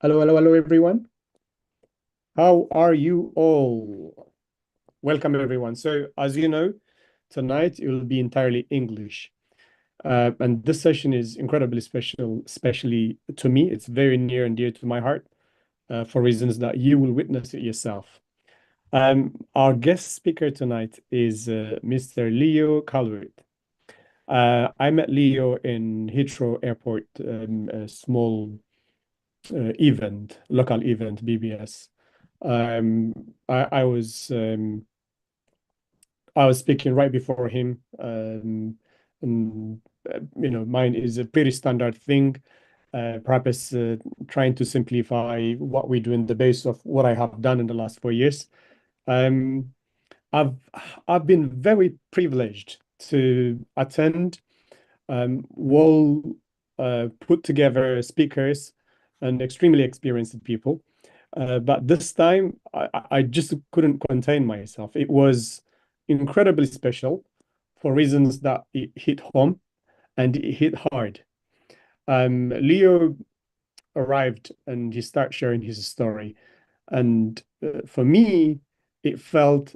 Hello, hello, hello, everyone. How are you all? Welcome, everyone. So, as you know, tonight it will be entirely English. And this session is incredibly special, especially to me. It's very near and dear to my heart for reasons that you will witness it yourself. Our guest speaker tonight is Mr. Leo Callaert. I met Leo in Heathrow Airport, a small local event, BBS. I was speaking right before him, and mine is a pretty standard thing. Perhaps trying to simplify what we do in the base of what I have done in the last 4 years. I've been very privileged to attend well put together speakers and extremely experienced people. But this time, I just couldn't contain myself. It was incredibly special for reasons that it hit home and it hit hard. Leo arrived and he started sharing his story. And for me, it felt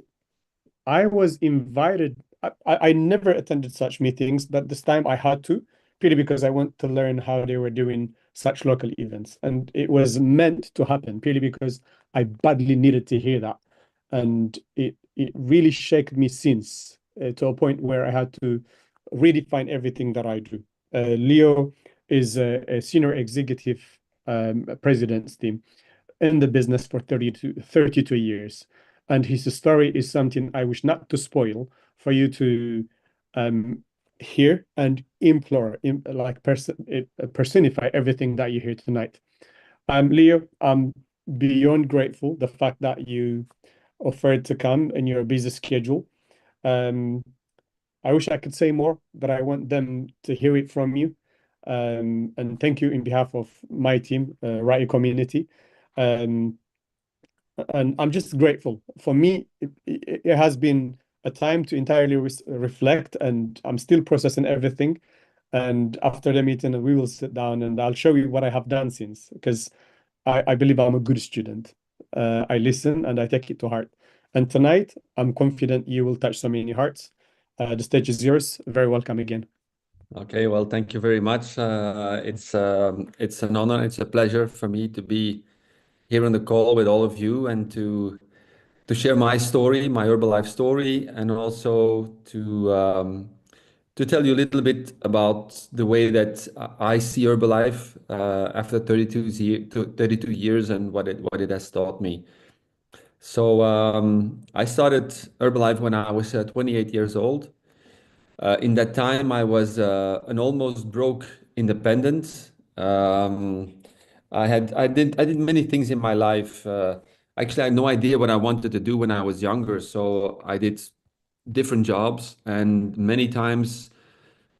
I was invited. I never attended such meetings, but this time I had to, purely because I want to learn how they were doing such local events. And it was meant to happen, purely because I badly needed to hear that. And it really shook me since to a point where I had to redefine everything that I do. Leo is a senior executive president's team in the business for 32 years. And his story is something I wish not to spoil for you to hear and personify everything that you hear tonight. Leo, I'm beyond grateful the fact that you offered to come in your busy schedule. I wish I could say more, but I want them to hear it from you. And thank you in behalf of my team, Writing Community. And I'm just grateful. For me, it has been a time to entirely reflect, and I'm still processing everything. And after the meeting, we will sit down and I'll show you what I have done since, because I believe I'm a good student. I listen and I take it to heart. And tonight, I'm confident you will touch so many hearts. The stage is yours. Very welcome again. Okay, well, thank you very much. It's an honor. It's a pleasure for me to be here on the call with all of you and to share my story, my Herbalife story, and also to tell you a little bit about the way that I see Herbalife after 32 years and what it has taught me. So I started Herbalife when I was 28 years old. In that time, I was an almost broke independent. I did many things in my life. Actually, I had no idea what I wanted to do when I was younger. So I did different jobs, and many times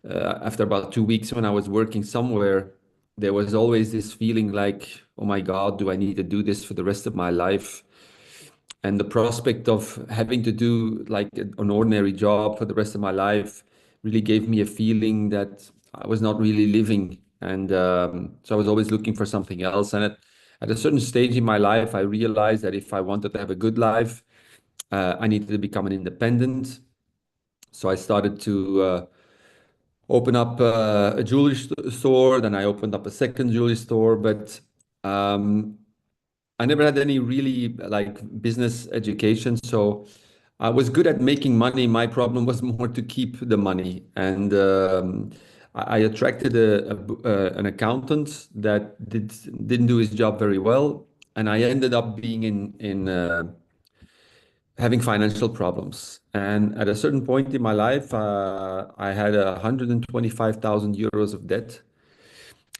after about 2 weeks when I was working somewhere, there was always this feeling like, oh my God, do I need to do this for the rest of my life? And the prospect of having to do like an ordinary job for the rest of my life really gave me a feeling that I was not really living. And so I was always looking for something else. And at a certain stage in my life, I realized that if I wanted to have a good life, I needed to become an independent. So I started to open up a jewelry store. Then I opened up a second jewelry store. But I never had any really like business education, so I was good at making money. My problem was more to keep the money, and I attracted an accountant that didn't do his job very well, and I ended up being in having financial problems. And at a certain point in my life, I had 125,000 euros of debt,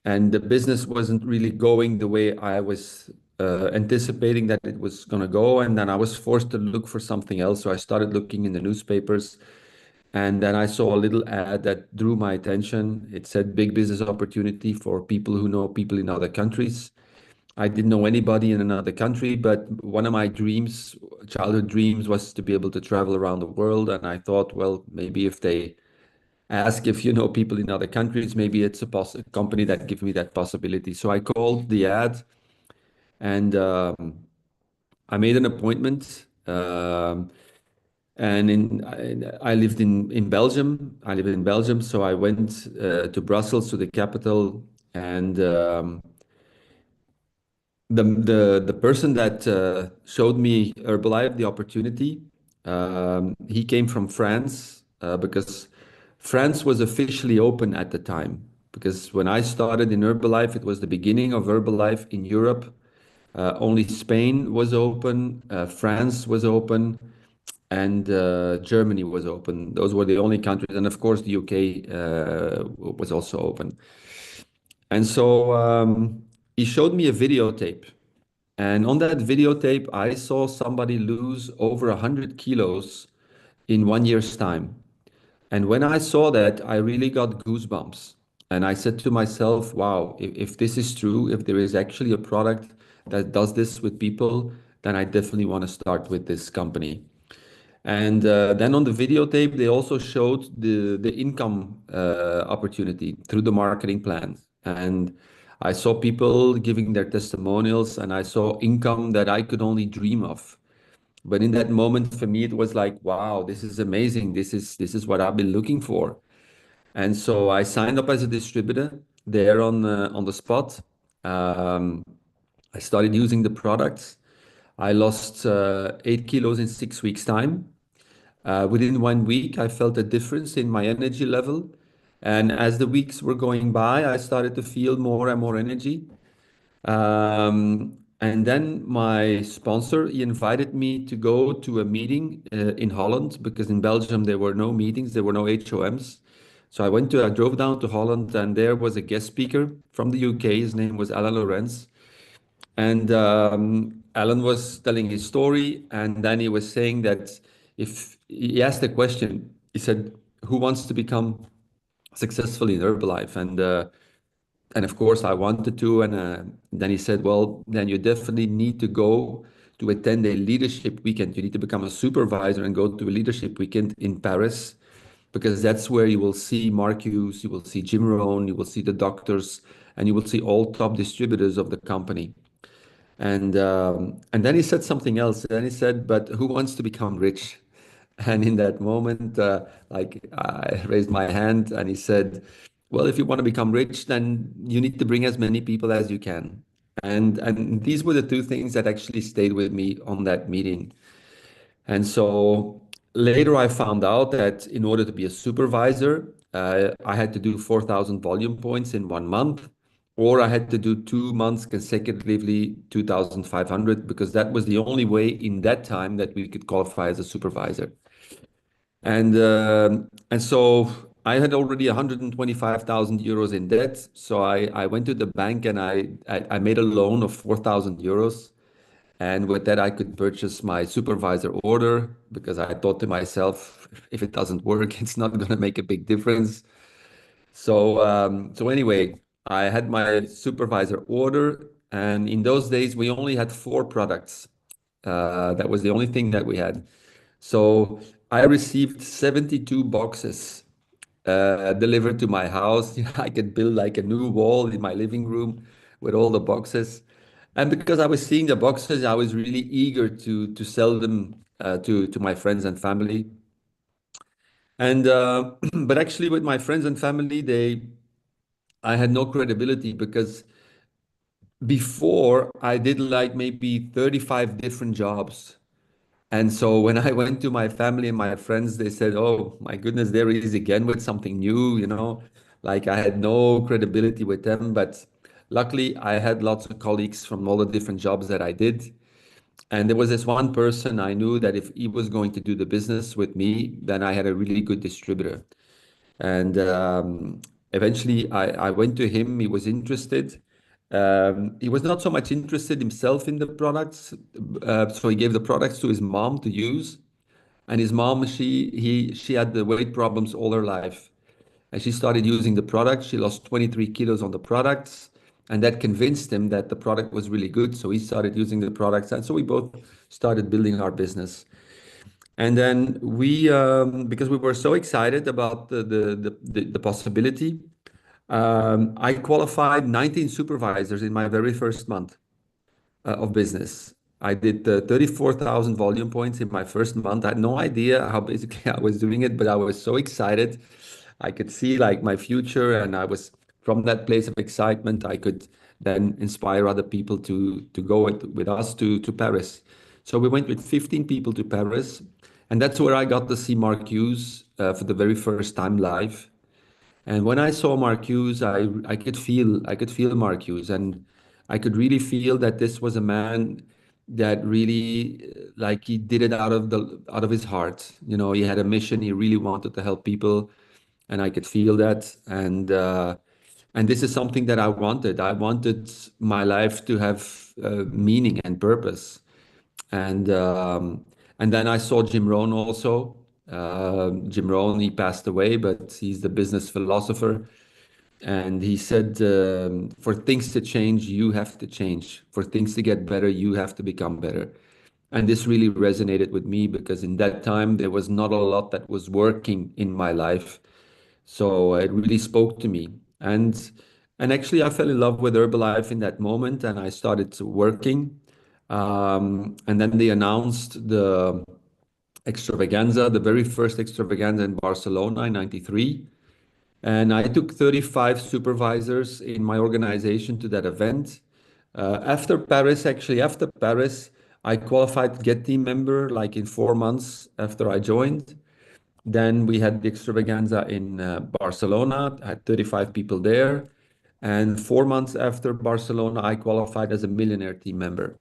and the business wasn't really going the way I was anticipating that it was going to go. And then I was forced to look for something else. So I started looking in the newspapers. And then I saw a little ad that drew my attention. It said big business opportunity for people who know people in other countries. I didn't know anybody in another country, but one of my dreams, childhood dreams, was to be able to travel around the world. And I thought, well, maybe if they ask if you know people in other countries, maybe it's a company that gives me that possibility. So I called the ad. And I made an appointment. And I lived in Belgium. I live in Belgium, so I went to Brussels, to the capital, and the person that showed me Herbalife, the opportunity, he came from France because France was officially open at the time. Because when I started in Herbalife, it was the beginning of Herbalife in Europe. Only Spain was open, France was open, and Germany was open. Those were the only countries, and of course the UK was also open. And so he showed me a videotape, and on that videotape I saw somebody lose over 100 kilos in 1 year's time. And when I saw that, I really got goosebumps. And I said to myself, wow, if this is true, if there is actually a product that does this with people, then I definitely want to start with this company. And then on the videotape, they also showed the income opportunity through the marketing plan. And I saw people giving their testimonials, and I saw income that I could only dream of. But in that moment, for me, it was like, wow, this is amazing. This is what I've been looking for. And so I signed up as a distributor there on the spot. I started using the products. I lost 8 kilos in 6 weeks' time. Within 1 week, I felt a difference in my energy level. And as the weeks were going by, I started to feel more and more energy. And then my sponsor, he invited me to go to a meeting in Holland, because in Belgium there were no meetings, there were no HOMs. So I drove down to Holland, and there was a guest speaker from the UK. His name was Alan Lorenz. And Alan was telling his story, and then he was saying that if he asked a question, he said, who wants to become successful in Herbalife? And of course I wanted to. And then he said, well, then you definitely need to go to attend a leadership weekend. You need to become a supervisor and go to a leadership weekend in Paris, because that's where you will see Mark Hughes, you will see Jim Rohn, you will see the doctors, and you will see all top distributors of the company. And then he said something else. Then he said, but who wants to become rich? And in that moment, I raised my hand, and he said, well, if you want to become rich, then you need to bring as many people as you can. And these were the two things that actually stayed with me on that meeting. And so later I found out that in order to be a supervisor, I had to do 4,000 volume points in 1 month, or I had to do 2 months consecutively, 2,500, because that was the only way in that time that we could qualify as a supervisor. And so I had already 125,000 euros in debt. So I went to the bank, and I made a loan of 4,000 euros. And with that, I could purchase my supervisor order, because I thought to myself, if it doesn't work, it's not going to make a big difference. So anyway, I had my supervisor order, and in those days we only had 4 products. That was the only thing that we had. So I received 72 boxes delivered to my house. I could build like a new wall in my living room with all the boxes. And because I was seeing the boxes, I was really eager to sell them to my friends and family. And but actually, with my friends and family, I had no credibility, because before I did like maybe 35 different jobs. And so when I went to my family and my friends, they said, oh my goodness, there he is again with something new, like I had no credibility with them. But luckily I had lots of colleagues from all the different jobs that I did. And there was this one person I knew that if he was going to do the business with me, then I had a really good distributor. And eventually I went to him. He was interested. He was not so much interested himself in the products. So he gave the products to his mom to use. And his mom, she had the weight problems all her life. And she started using the product. She lost 23 kilos on the products. And that convinced him that the product was really good. So he started using the products. And so we both started building our business. And then we, because we were so excited about the possibility, I qualified 19 supervisors in my very first month. of business. I did 34,000 volume points in my first month. I had no idea how basically I was doing it, but I was so excited. I could see like my future, and I was from that place of excitement, I could then inspire other people to go with us to Paris. So we went with 15 people to Paris, and that's where I got to see Mark Hughes for the very first time live. And when I saw Mark Hughes, I could feel Mark Hughes, and I could really feel that this was a man that really like he did it out of his heart. You know, he had a mission. He really wanted to help people, and I could feel that. And this is something that I wanted. I wanted my life to have meaning and purpose. And then I saw Jim Rohn also. Jim Rohn, he passed away, but he's the business philosopher. And he said, for things to change, you have to change. For things to get better, you have to become better. And this really resonated with me because in that time, there was not a lot that was working in my life. So it really spoke to me. And actually, I fell in love with Herbalife in that moment, and I started working. And then they announced the extravaganza, the very first extravaganza in Barcelona in '93. And I took 35 supervisors in my organization to that event. After Paris, I qualified Get Team member like in 4 months after I joined. Then we had the extravaganza in Barcelona. I had 35 people there. And 4 months after Barcelona, I qualified as a millionaire team member.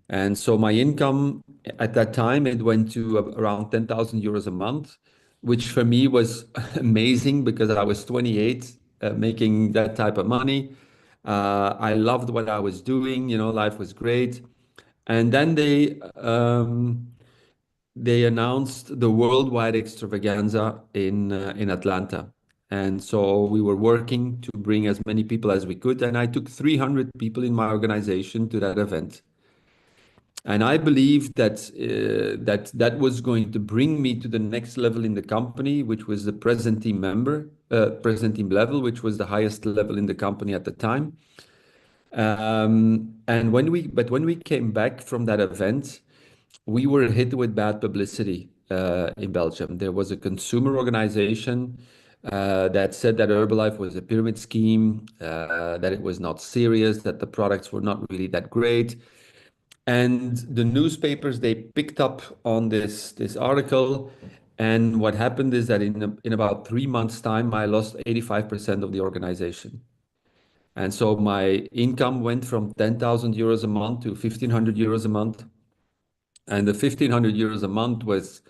And so my income at that time, it went to around 10,000 euros a month, which for me was amazing because I was 28 making that type of money. I loved what I was doing, you know, life was great. And then they announced the worldwide extravaganza in Atlanta. And so we were working to bring as many people as we could. And I took 300 people in my organization to that event. And I believed that that was going to bring me to the next level in the company, which was the present team level, which was the highest level in the company at the time. And when we came back from that event, we were hit with bad publicity in Belgium. There was a consumer organization that said that Herbalife was a pyramid scheme, that it was not serious, that the products were not really that great. And the newspapers, they picked up on this article. And what happened is that in about 3 months' time, I lost 85% of the organization. And so my income went from 10,000 euros a month to 1,500 euros a month. And the 1,500 euros a month was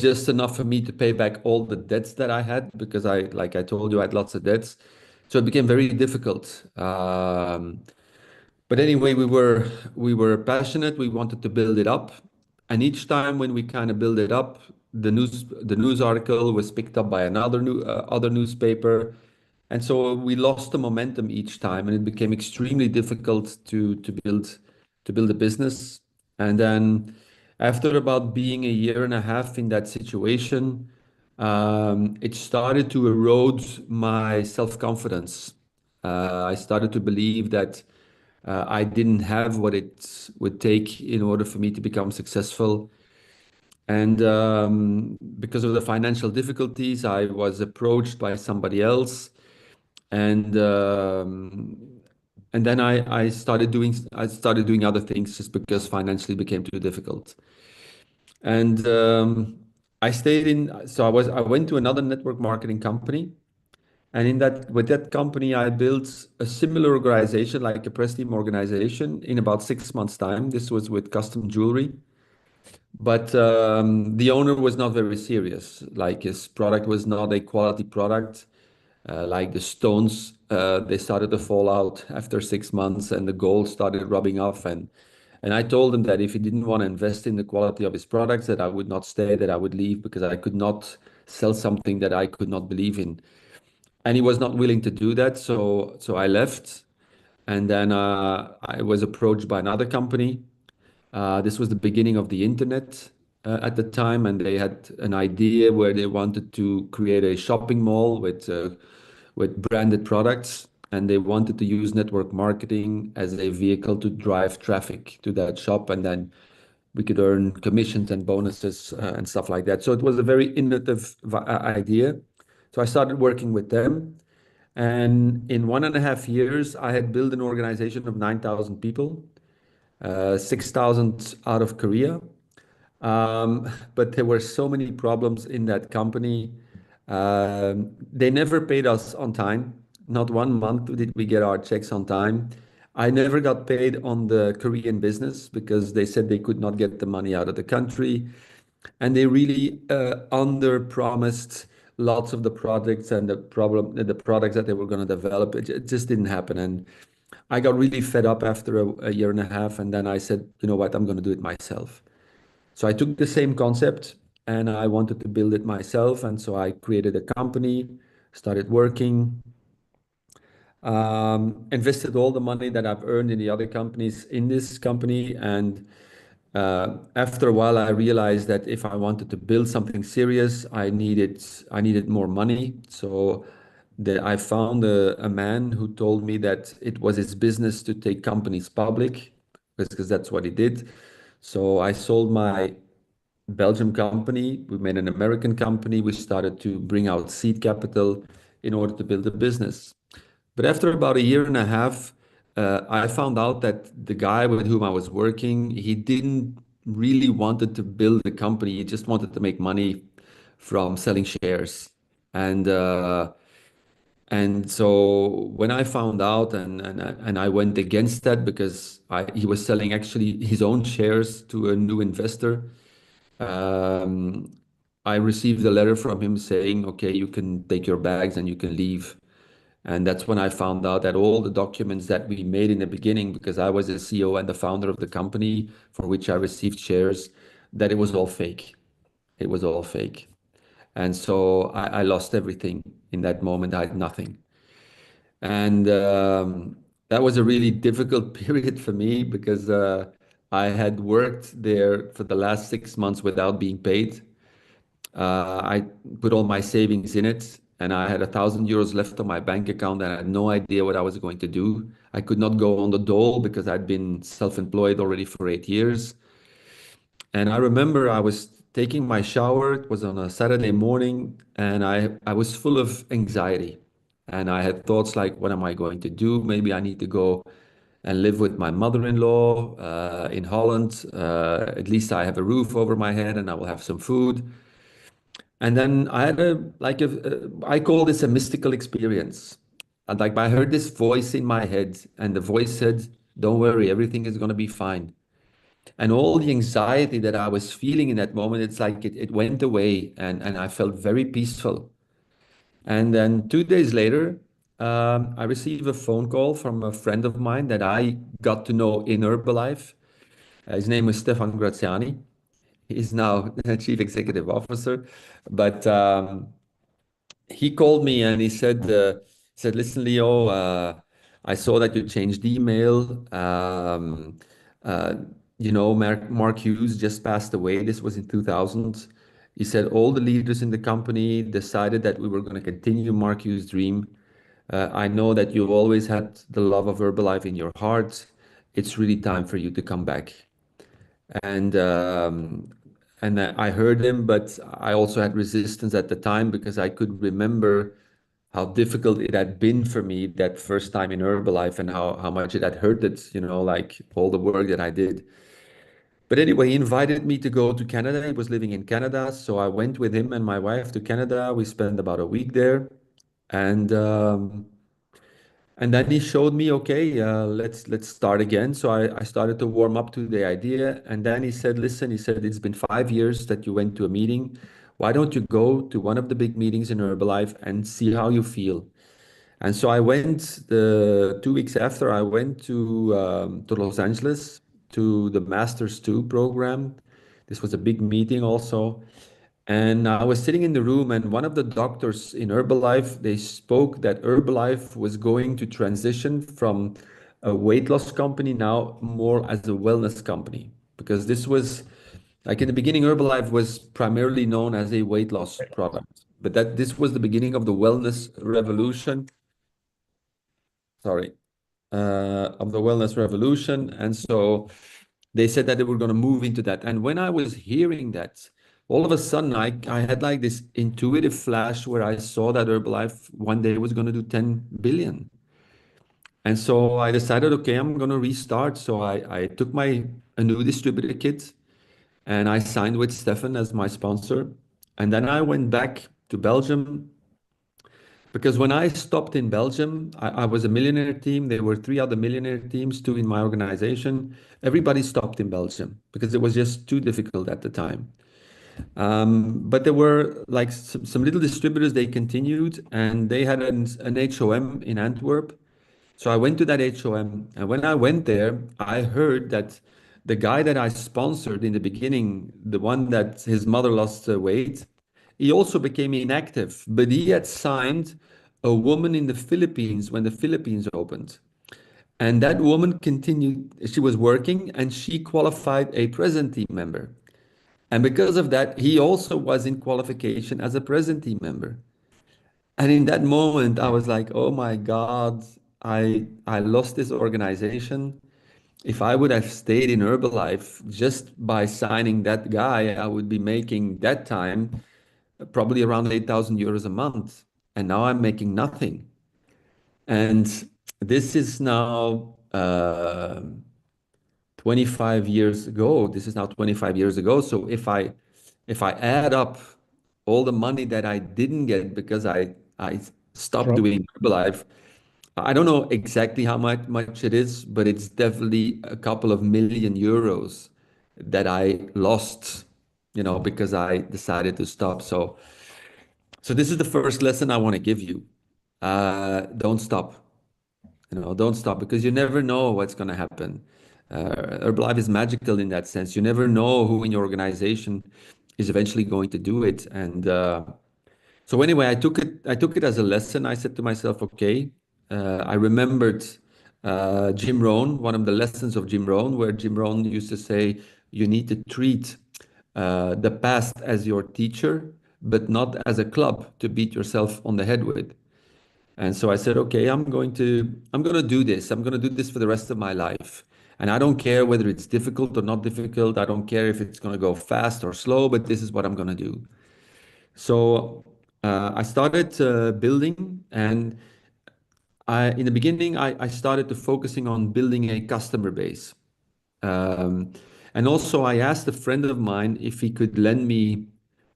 just enough for me to pay back all the debts that I had because like I told you, I had lots of debts. So it became very difficult. But anyway, we were passionate. We wanted to build it up. And each time when we kind of build it up, the news article was picked up by other newspaper. And so we lost the momentum each time, and it became extremely difficult to build a business. And then after about being a year and a half in that situation, it started to erode my self-confidence. I started to believe that I didn't have what it would take in order for me to become successful. And because of the financial difficulties, I was approached by somebody else. And then I started doing other things just because financially became too difficult. And I went to another network marketing company. And with that company, I built a similar organization, like a press team organization, in about 6 months' time. This was with custom jewelry. But the owner was not very serious. Like his product was not a quality product. Like the stones, they started to fall out after 6 months, and the gold started rubbing off. And I told him that if he didn't want to invest in the quality of his products, that I would not stay, that I would leave, because I could not sell something that I could not believe in. And he was not willing to do that, so I left. And then I was approached by another company. This was the beginning of the internet at the time, and they had an idea where they wanted to create a shopping mall with branded products. and they wanted to use network marketing as a vehicle to drive traffic to that shop, and then we could earn commissions and bonuses and stuff like that. So it was a very innovative idea. So I started working with them. And in 1.5 years, I had built an organization of 9,000 people, 6,000 out of Korea. But there were so many problems in that company. They never paid us on time. Not 1 month did we get our checks on time. I never got paid on the Korean business because they said they could not get the money out of the country. And they really under-promised lots of the projects and the products that they were going to develop. It just didn't happen. And I got really fed up after a 1.5 years. And then I said, you know what, I'm going to do it myself. So I took the same concept and I wanted to build it myself. And so I created a company, started working, invested all the money that I've earned in the other companies in this company. And after a while, I realized that if I wanted to build something serious, I needed more money. So I found a man who told me that it was his business to take companies public, because that's what he did. So I sold my Belgium company. We made an American company. We started to bring out seed capital in order to build a business. But after about 1.5 years, I found out that the guy with whom I was working, he didn't really wanted to build a company. He just wanted to make money from selling shares. And so when I found out and I went against that because he was selling actually his own shares to a new investor, I received a letter from him saying, okay, you can take your bags and you can leave. And that's when I found out that all the documents that we made in the beginning, because I was the CEO and the founder of the company for which I received shares, that it was all fake. It was all fake. And so I lost everything in that moment. I had nothing. And that was a really difficult period for me because I had worked there for the last 6 months without being paid. I put all my savings in it, and I had 1,000 euros left on my bank account, and I had no idea what I was going to do. I could not go on the dole because I'd been self-employed already for 8 years. And I remember I was taking my shower. It was on a Saturday morning, and I was full of anxiety. And I had thoughts like, what am I going to do? Maybe I need to go and live with my mother-in-law in Holland. At least I have a roof over my head and I will have some food. And then I had I call this a mystical experience. And like I heard this voice in my head, and the voice said, don't worry, everything is going to be fine. And all the anxiety that I was feeling in that moment, it's like it went away, and I felt very peaceful. And then 2 days later, I received a phone call from a friend of mine that I got to know in Herbalife. His name is Stefan Graziani. He's now the Chief Executive Officer. But he called me and he said, listen, Leo, I saw that you changed email. Mark Hughes just passed away. This was in 2000. He said all the leaders in the company decided that we were going to continue Mark Hughes' dream. I know that you've always had the love of Herbalife in your heart. It's really time for you to come back. And I heard him, but I also had resistance at the time because I could remember how difficult it had been for me that first time in Herbalife and how much it had hurted, like all the work that I did. But anyway, he invited me to go to Canada. He was living in Canada. So I went with him and my wife to Canada. We spent about a week there. And then he showed me, okay, let's start again. So I started to warm up to the idea. And then he said, listen, it's been 5 years that you went to a meeting. Why don't you go to one of the big meetings in Herbalife and see how you feel? And so I went 2 weeks after, I went to Los Angeles to the Masters 2 program. This was a big meeting also. And I was sitting in the room, and one of the doctors in Herbalife, they spoke that Herbalife was going to transition from a weight loss company now more as a wellness company. Because this was, like in the beginning, Herbalife was primarily known as a weight loss product. But this was the beginning of the wellness revolution. sorry, of the wellness revolution. And so they said that they were going to move into that. And when I was hearing that, all of a sudden I had like this intuitive flash where I saw that Herbalife one day was going to do 10 billion. And so I decided, okay, I'm going to restart. So I took a new distributor kit and I signed with Stefan as my sponsor. And then I went back to Belgium, because when I stopped in Belgium, I was a millionaire team. There were 3 other millionaire teams, 2 in my organization. Everybody stopped in Belgium because it was just too difficult at the time. But there were like some little distributors, they continued, and they had an HOM in Antwerp. So I went to that HOM, and when I went there, I heard that the guy that I sponsored in the beginning, the one that his mother lost weight, he also became inactive, but he had signed a woman in the Philippines when the Philippines opened. And that woman continued, she was working, and she qualified a present team member. And because of that, he also was in qualification as a present team member. And in that moment, I was like, oh my God, I lost this organization. If I would have stayed in Herbalife just by signing that guy, I would be making that time probably around 8,000 euros a month. And now I'm making nothing. And this is now 25 years ago. This is now 25 years ago. So if I add up all the money that I didn't get because I stopped doing Herbalife, I don't know exactly how much it is, but it's definitely a couple of million euros that I lost, because I decided to stop. So this is the first lesson I want to give you. Don't stop. Don't stop, because you never know what's going to happen. Herbalife is magical in that sense. You never know who in your organization is eventually going to do it. And so anyway, I took it as a lesson. I said to myself, okay, I remembered Jim Rohn, one of the lessons of Jim Rohn, where Jim Rohn used to say, you need to treat the past as your teacher, but not as a club to beat yourself on the head with. And so I said, okay, I'm going to do this. I'm going to do this for the rest of my life. And I don't care whether it's difficult or not difficult. I don't care if it's going to go fast or slow, but this is what I'm going to do. So I started building, and in the beginning, I started to focusing on building a customer base. And also I asked a friend of mine if he could lend me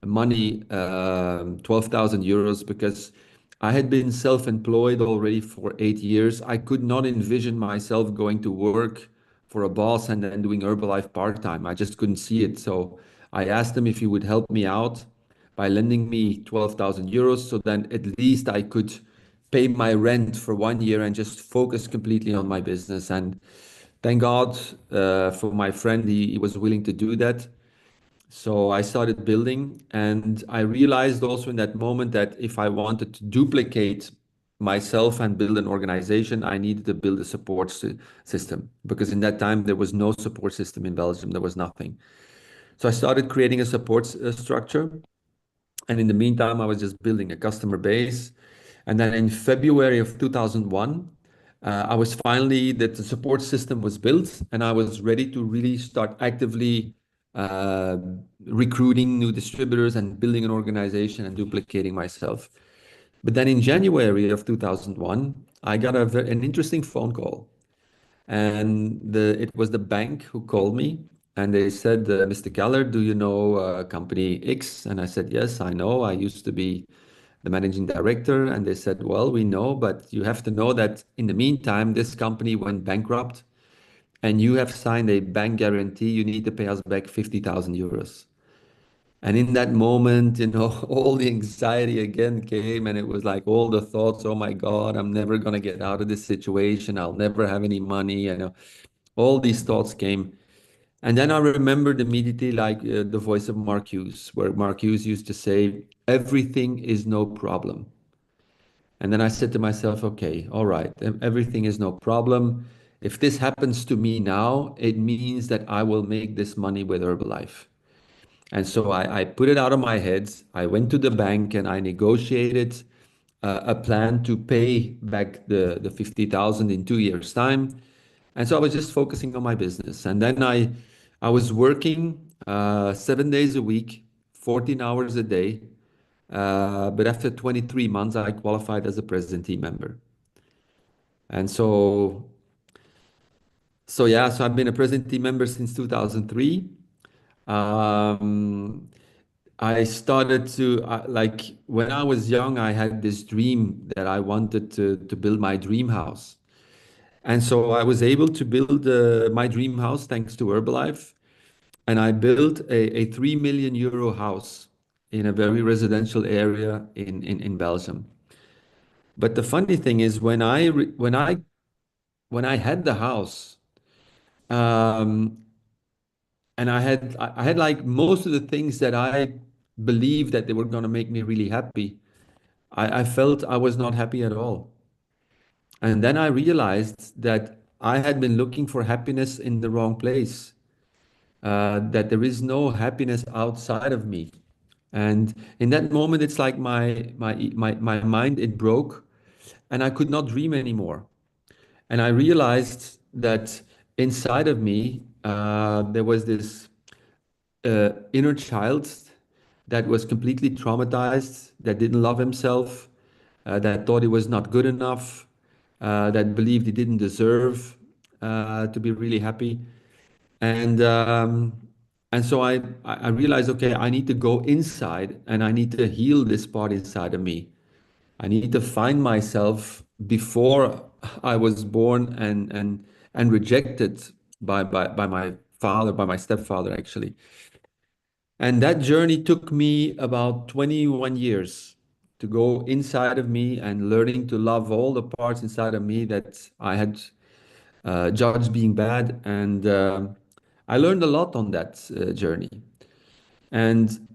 money, 12,000 euros, because I had been self-employed already for 8 years. I could not envision myself going to work for a boss and then doing Herbalife part-time. I just couldn't see it. So I asked him if he would help me out by lending me 12,000 euros, so then at least I could pay my rent for 1 year and just focus completely on my business. And thank God for my friend, he was willing to do that. So I started building, and I realized also in that moment that if I wanted to duplicate myself and build an organization, I needed to build a support system, because in that time there was no support system in Belgium. There was nothing. So I started creating a support structure. And in the meantime, I was just building a customer base. And then in February of 2001, I was finally, that the support system was built, and I was ready to really start actively recruiting new distributors and building an organization and duplicating myself. But then in January of 2001, I got an interesting phone call. And it was the bank who called me, and they said, Mr. Callaert, do you know company X? And I said, yes, I know. I used to be the managing director. And they said, well, we know, but you have to know that in the meantime, this company went bankrupt, and you have signed a bank guarantee. You need to pay us back 50,000 euros. And in that moment, all the anxiety again came, and it was like all the thoughts, oh my God, I'm never going to get out of this situation. I'll never have any money. All these thoughts came. And then I remembered immediately like the voice of Mark Hughes, where Mark Hughes used to say, everything is no problem. And then I said to myself, okay, all right, everything is no problem. If this happens to me now, it means that I will make this money with Herbalife. And so I put it out of my head. I went to the bank and I negotiated a plan to pay back the 50,000 in 2 years' time. And so I was just focusing on my business. And then I was working 7 days a week, 14 hours a day. But after 23 months, I qualified as a president team member. And so I've been a president team member since 2003. I started to, like, when I was young, I had this dream that I wanted to build my dream house. And so I was able to build my dream house thanks to Herbalife. And I built a 3 million euro house in a very residential area in Belgium. But the funny thing is, when I had the house, and I had like most of the things that I believed that they were going to make me really happy, I felt I was not happy at all. And then I realized that I had been looking for happiness in the wrong place, that there is no happiness outside of me. And in that moment, it's like my mind, it broke, and I could not dream anymore. And I realized that inside of me, there was this inner child that was completely traumatized, that didn't love himself, that thought he was not good enough, that believed he didn't deserve to be really happy. And so I realized, okay, I need to go inside and I need to heal this part inside of me. I need to find myself before I was born and rejected by my father, by my stepfather, actually. And that journey took me about 21 years to go inside of me and learning to love all the parts inside of me that I had judged being bad. And I learned a lot on that journey. And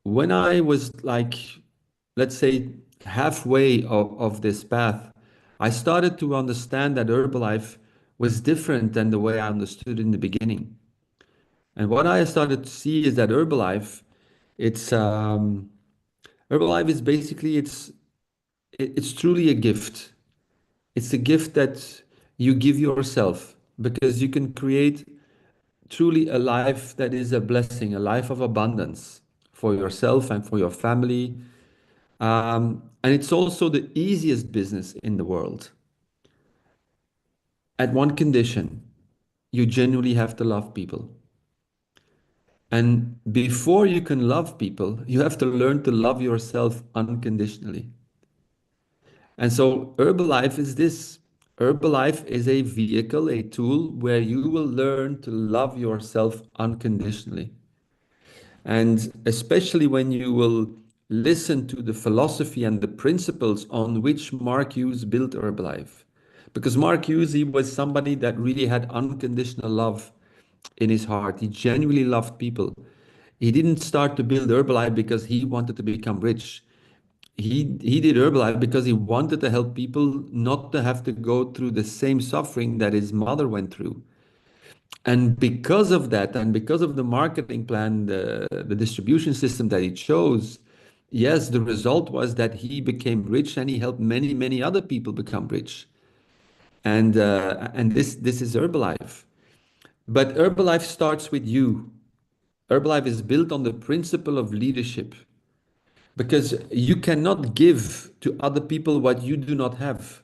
when I was like, let's say, halfway of this path, I started to understand that Herbalife was different than the way I understood in the beginning. And what I started to see is that Herbalife is basically, it's truly a gift. It's a gift that you give yourself, because you can create truly a life that is a blessing, a life of abundance for yourself and for your family. And it's also the easiest business in the world. At one condition, you genuinely have to love people. And before you can love people, you have to learn to love yourself unconditionally. And so Herbalife is this. Herbalife is a vehicle, a tool where you will learn to love yourself unconditionally. And especially when you will listen to the philosophy and the principles on which Mark Hughes built Herbalife. Because Mark Hughes, he was somebody that really had unconditional love in his heart. He genuinely loved people. He didn't start to build Herbalife because he wanted to become rich. He did Herbalife because he wanted to help people not to have to go through the same suffering that his mother went through. And because of that, and because of the marketing plan, the distribution system that he chose, yes, the result was that he became rich and he helped many, many other people become rich. And this is Herbalife. But Herbalife starts with you. Herbalife is built on the principle of leadership, because you cannot give to other people what you do not have.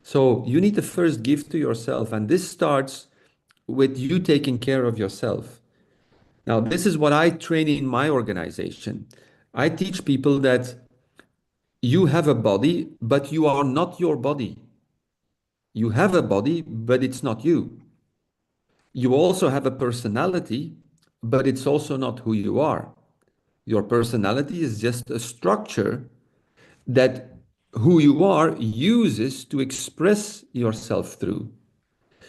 So you need to first give to yourself, and this starts with you taking care of yourself. Now, this is what I train in my organization. I teach people that you have a body, but you are not your body. You have a body, but it's not you. You also have a personality, but it's also not who you are. Your personality is just a structure that who you are uses to express yourself through.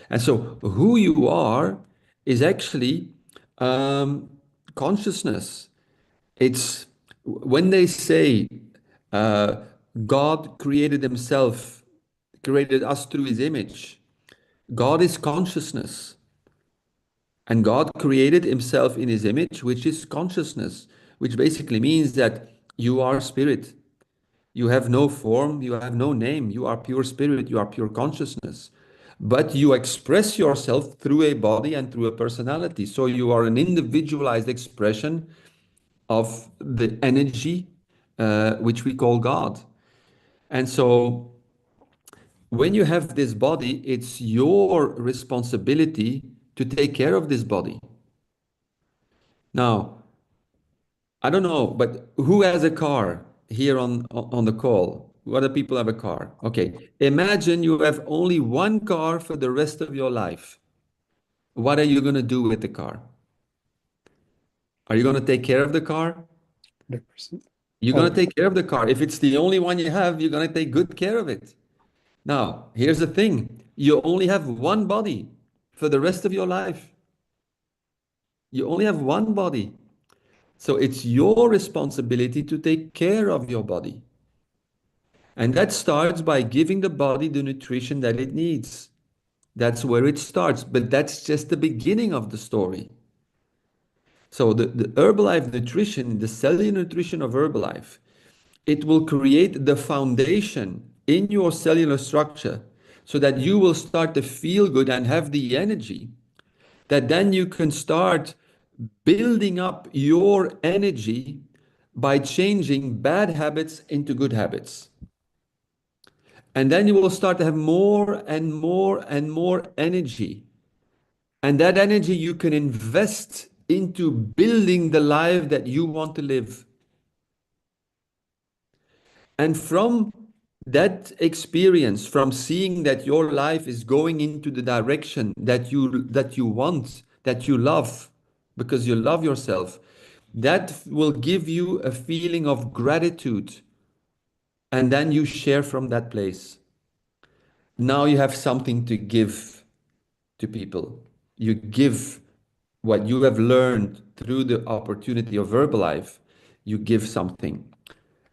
And so who you are is actually consciousness. It's when they say God created himself, created us through his image. God is consciousness. And God created himself in his image, which is consciousness, which basically means that you are spirit. You have no form, you have no name, you are pure spirit, you are pure consciousness. But you express yourself through a body and through a personality. So you are an individualized expression of the energy which we call God. And so when you have this body, it's your responsibility to take care of this body. Now, I don't know, but who has a car here on the call? What other people have a car? Okay, imagine you have only one car for the rest of your life. What are you going to do with the car? Are you going to take care of the car? 100%. You're going to take care of the car. If it's the only one you have, you're going to take good care of it. Now, here's the thing. You only have one body for the rest of your life. You only have one body. So it's your responsibility to take care of your body. And that starts by giving the body the nutrition that it needs. That's where it starts. But that's just the beginning of the story. So the Herbalife nutrition, the cellular nutrition of Herbalife, it will create the foundation in your cellular structure so that you will start to feel good and have the energy that then you can start building up your energy by changing bad habits into good habits. And then you will start to have more and more and more energy. And that energy you can invest into building the life that you want to live. And from that experience, from seeing that your life is going into the direction that you want, that you love, because you love yourself, that will give you a feeling of gratitude. And then you share from that place. Now you have something to give to people. You give what you have learned through the opportunity of Herbalife, you give something.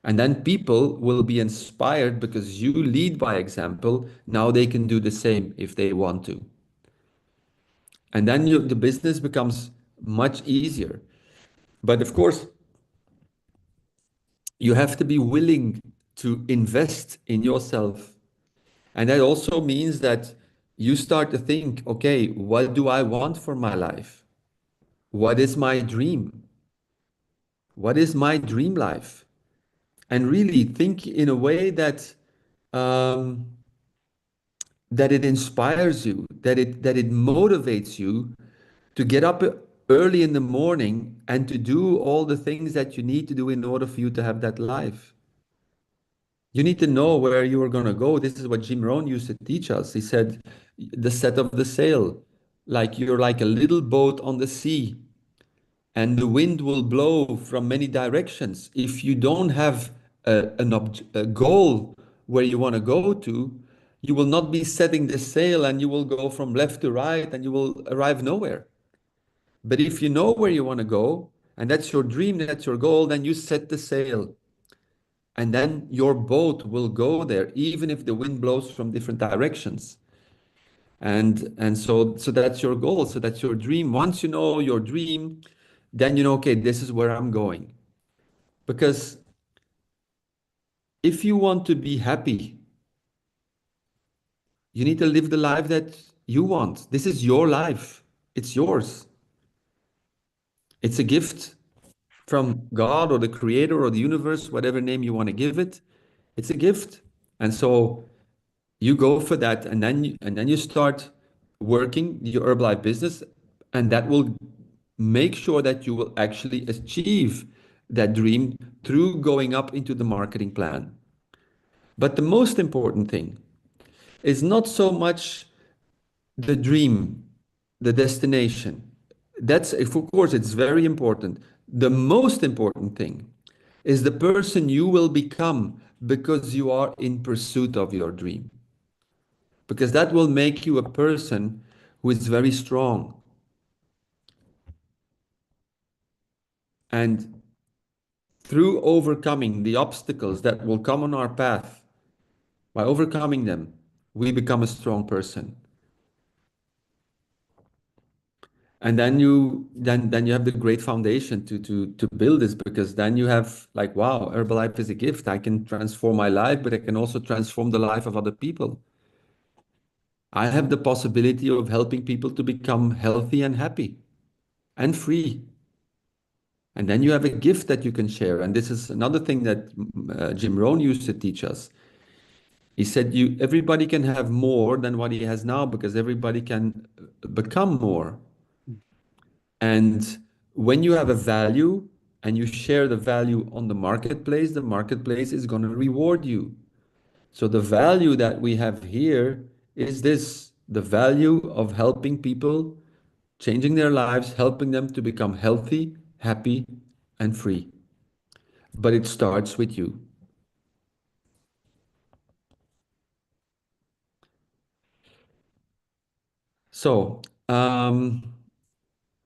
And then people will be inspired because you lead by example. Now they can do the same if they want to. And then the business becomes much easier. But of course, you have to be willing to invest in yourself. And that also means that you start to think, okay, what do I want for my life? What is my dream? What is my dream life? And really think in a way that that it inspires you, that it motivates you to get up early in the morning and to do all the things that you need to do in order for you to have that life. You need to know where you are going to go. This is what Jim Rohn used to teach us. He said, the set of the sail, like you're like a little boat on the sea, and the wind will blow from many directions. If you don't have a goal where you want to go to, you will not be setting the sail and you will go from left to right and you will arrive nowhere. But if you know where you want to go, and that's your dream, that's your goal, then you set the sail. And then your boat will go there, even if the wind blows from different directions. And so that's your goal, so that's your dream. Once you know your dream, then you know, okay, this is where I'm going. Because if you want to be happy, you need to live the life that you want. This is your life. It's yours. It's a gift from God or the creator or the universe, whatever name you want to give it. It's a gift. And so you go for that, and then you start working your Herbalife business, and that will make sure that you will actually achieve that dream through going up into the marketing plan. But the most important thing is not so much the dream, the destination. That's, of course, it's very important. The most important thing is the person you will become because you are in pursuit of your dream. Because that will make you a person who is very strong. And through overcoming the obstacles that will come on our path, by overcoming them, we become a strong person. And then you have the great foundation to build this, because then you have like, wow, Herbalife is a gift. I can transform my life, but I can also transform the life of other people. I have the possibility of helping people to become healthy and happy and free. And then you have a gift that you can share. And this is another thing that Jim Rohn used to teach us. He said, everybody can have more than what he has now, because everybody can become more. And when you have a value and you share the value on the marketplace is going to reward you. So the value that we have here is this, the value of helping people, changing their lives, helping them to become healthy, happy, and free. But it starts with you. So,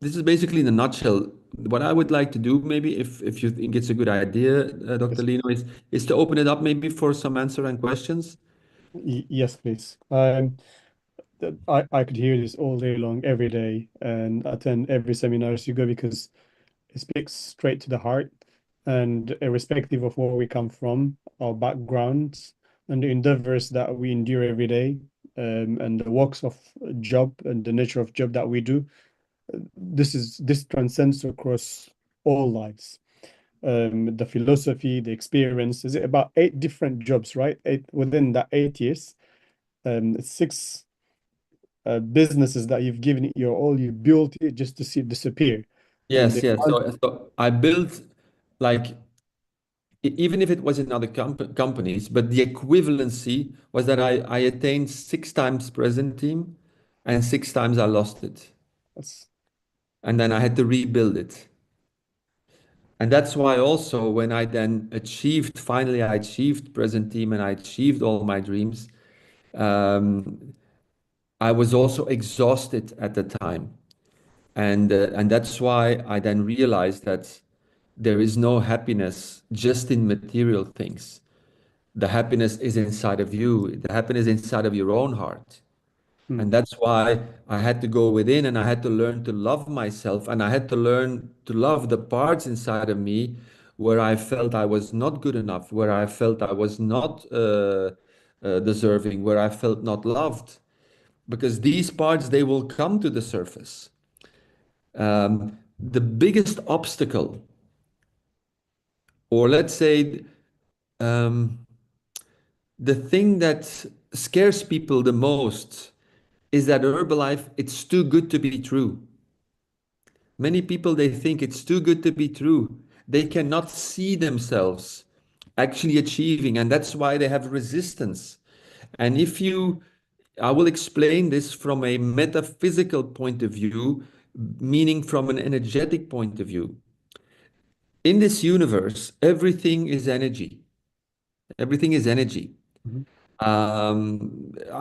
this is basically in a nutshell. What I would like to do, maybe if you think it's a good idea, Dr. Lino, is to open it up maybe for some answer and questions. Yes, please. I could hear this all day long, every day, and attend every seminars you go, because it speaks straight to the heart, and irrespective of where we come from, our backgrounds, and the endeavors that we endure every day, and the walks of job and the nature of job that we do, this transcends across all lives. The philosophy, the experience, is it about 8 different jobs, right? Within that 8 years, 6 businesses that you've given it your all, you built it just to see it disappear. Yes, yes. So I built, like, even if it was in other companies, but the equivalency was that I attained 6 times present team, and 6 times I lost it. And then I had to rebuild it. And that's why also when I then finally I achieved present team and I achieved all my dreams, I was also exhausted at the time. And that's why I then realized that there is no happiness just in material things. The happiness is inside of you. The happiness is inside of your own heart. And that's why I had to go within, and I had to learn to love myself, and I had to learn to love the parts inside of me where I felt I was not good enough, where I felt I was not deserving, where I felt not loved. Because these parts, they will come to the surface. The biggest obstacle, or let's say, the thing that scares people the most, is that Herbalife, it's too good to be true. Many people, they think it's too good to be true. They cannot see themselves actually achieving, and that's why they have resistance. And I will explain this from a metaphysical point of view, meaning from an energetic point of view. In this universe, everything is energy. Everything is energy. I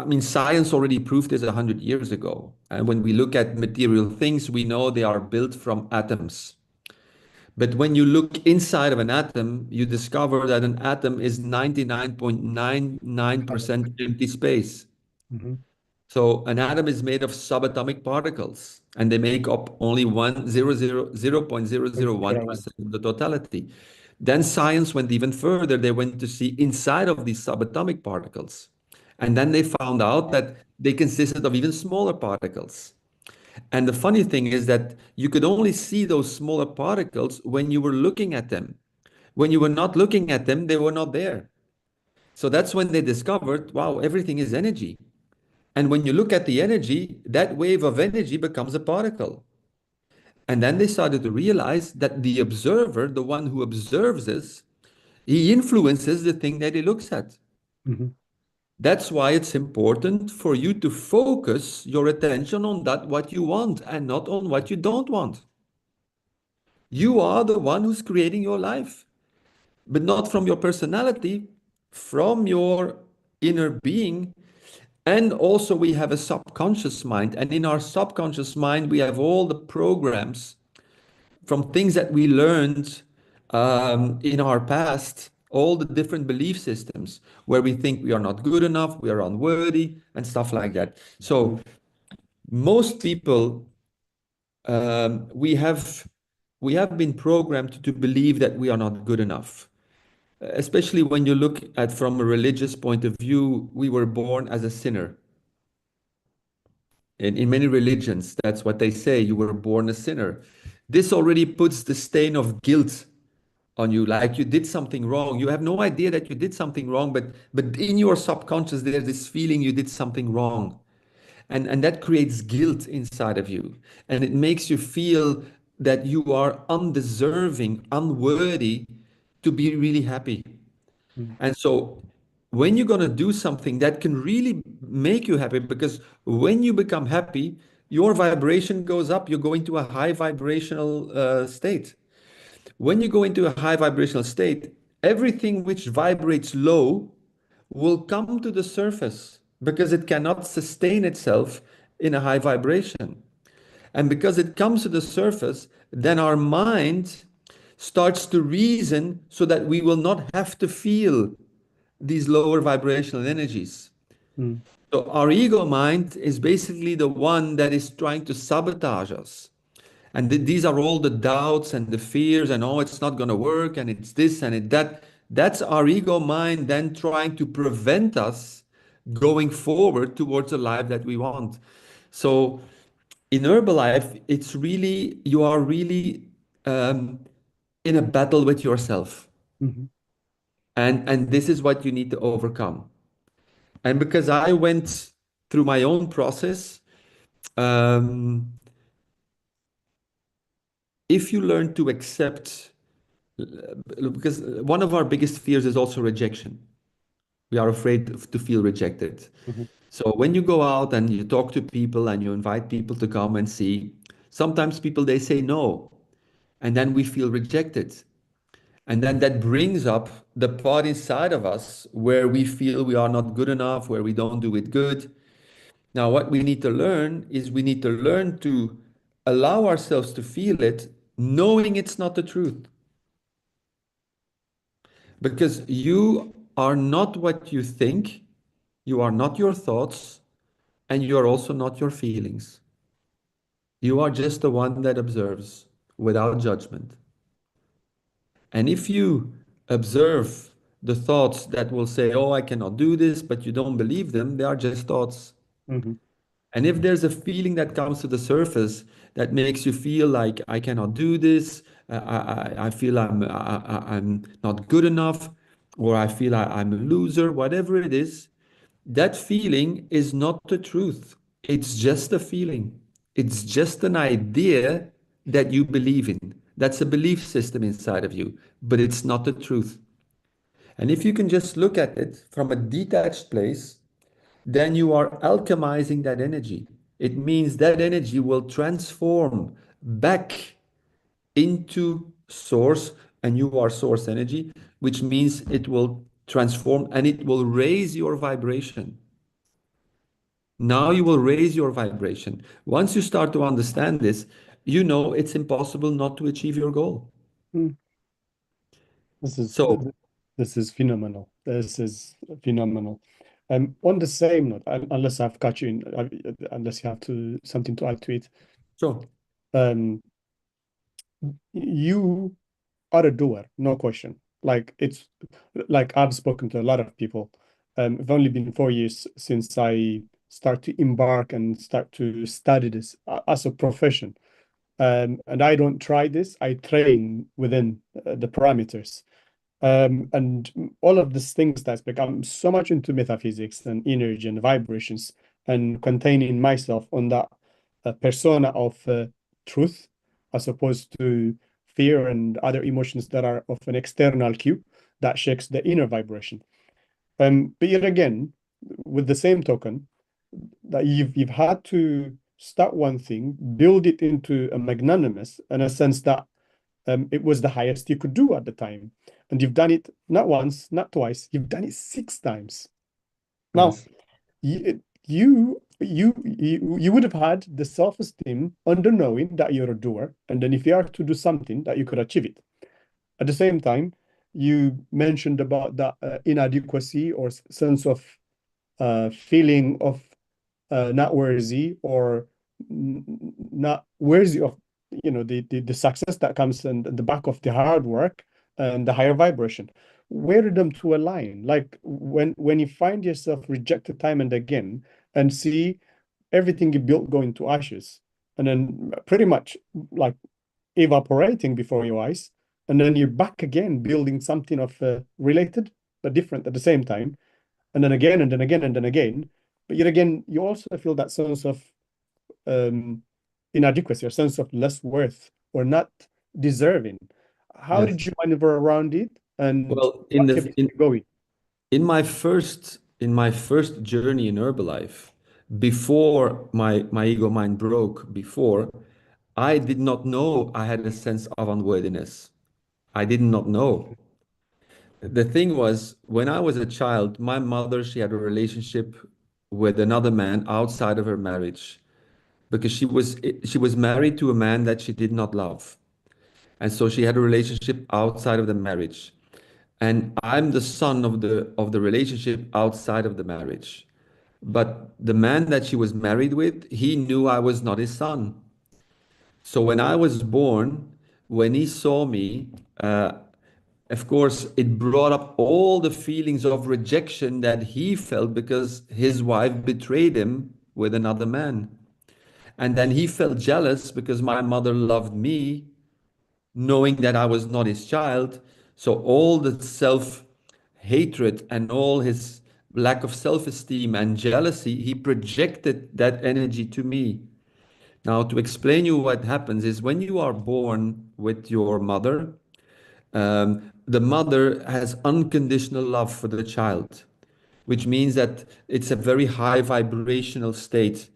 mean, science already proved this 100 years ago. And when we look at material things, we know they are built from atoms. But when you look inside of an atom, you discover that an atom is 99.99% empty space. So an atom is made of subatomic particles, and they make up only 0.001% of the totality. Then science went even further. They went to see inside of these subatomic particles. And then they found out that they consisted of even smaller particles. And the funny thing is that you could only see those smaller particles when you were looking at them. When you were not looking at them, they were not there. So that's when they discovered, wow, everything is energy. And when you look at the energy, that wave of energy becomes a particle. And then they started to realize that the observer, the one who observes this, he influences the thing that he looks at. That's why it's important for you to focus your attention on what you want and not on what you don't want. You are the one who's creating your life, but not from your personality, from your inner being. And also we have a subconscious mind. And in our subconscious mind, we have all the programs from things that we learned in our past, all the different belief systems where we think we are not good enough, we are unworthy, and stuff like that. So most people we have been programmed to believe that we are not good enough. Especially when you look at from a religious point of view, we were born as a sinner. In many religions, that's what they say, you were born a sinner. This already puts the stain of guilt on you, like you did something wrong. You have no idea that you did something wrong, but in your subconscious, there's this feeling you did something wrong. And that creates guilt inside of you. And it makes you feel that you are undeserving, unworthy to be really happy. And so when you're going to do something that can really make you happy, because when you become happy, your vibration goes up, you go into a high vibrational state. When you go into a high vibrational state, everything which vibrates low will come to the surface because it cannot sustain itself in a high vibration. And because it comes to the surface, then our mind starts to reason so that we will not have to feel these lower vibrational energies. So our ego mind is basically the one that is trying to sabotage us. And these are all the doubts and the fears and, oh, it's not going to work and it's this and that. That's our ego mind then trying to prevent us going forward towards the life that we want. So in Herbalife, it's really, you are really in a battle with yourself. And this is what you need to overcome. And because I went through my own process, if you learn to accept, because one of our biggest fears is also rejection. We are afraid to feel rejected. So when you go out and you talk to people and you invite people to come and see, sometimes people, they say no, and then we feel rejected. And then that brings up the part inside of us where we feel we are not good enough, where we don't do it good. Now, what we need to learn is we need to learn to allow ourselves to feel it, knowing it's not the truth. Because you are not what you think, you are not your thoughts, and you are also not your feelings. You are just the one that observes without judgment. And if you observe the thoughts that will say, oh, I cannot do this, but you don't believe them, they are just thoughts. And if there's a feeling that comes to the surface that makes you feel like I cannot do this, I feel I'm not good enough, or I feel I'm a loser, whatever it is, that feeling is not the truth. It's just a feeling. It's just an idea that you believe in. That's a belief system inside of you, but it's not the truth. And if you can just look at it from a detached place, then you are alchemizing that energy. It means that energy will transform back into source, and you are source energy, which means it will transform and it will raise your vibration. Now you will raise your vibration. Once you start to understand this, you know it's impossible not to achieve your goal. This is phenomenal. This is phenomenal. On the same note, unless I've cut you in, unless you have something to add to it. Sure. You are a doer, no question. Like I've spoken to a lot of people. It's only been 4 years since I start to embark and start to study this as a profession. And I don't try this, I train within the parameters. And all of these things that's become so much into metaphysics and energy and vibrations and containing myself on that persona of truth, as opposed to fear and other emotions that are of an external cue that shakes the inner vibration. But yet again, with the same token, that you've had to start one thing, build it into a magnanimous, in a sense that it was the highest you could do at the time. And you've done it not once, not twice, you've done it 6 times. Now, you would have had the self-esteem under knowing that you're a doer, and then if you are to do something, that you could achieve it. At the same time, you mentioned about that inadequacy or sense of feeling of not worthy, or not worthy of, the success that comes in the back of the hard work and the higher vibration. Where are them to align? Like when you find yourself rejected time and again and see everything you built going to ashes, and then pretty much like evaporating before your eyes, and then you're back again building something of related but different at the same time, and then again and then again and then again. But yet again, you also feel that sense of inadequacy, or sense of less worth, or not deserving. How did you maneuver around it? And well, going in my first journey in Herbalife, before my ego mind broke, before, I did not know I had a sense of unworthiness. I did not know. The thing was, when I was a child, my mother, she had a relationship with another man outside of her marriage, because she was married to a man that she did not love. And so she had a relationship outside of the marriage. And I'm the son of the relationship outside of the marriage. But the man that she was married with, he knew I was not his son. So when I was born, when he saw me, of course, it brought up all the feelings of rejection that he felt because his wife betrayed him with another man. And then he felt jealous because my mother loved me, knowing that I was not his child. So all the self-hatred and all his lack of self-esteem and jealousy, he projected that energy to me. Now, to explain you what happens is, when you are born with your mother, the mother has unconditional love for the child, which means that it's a very high vibrational state.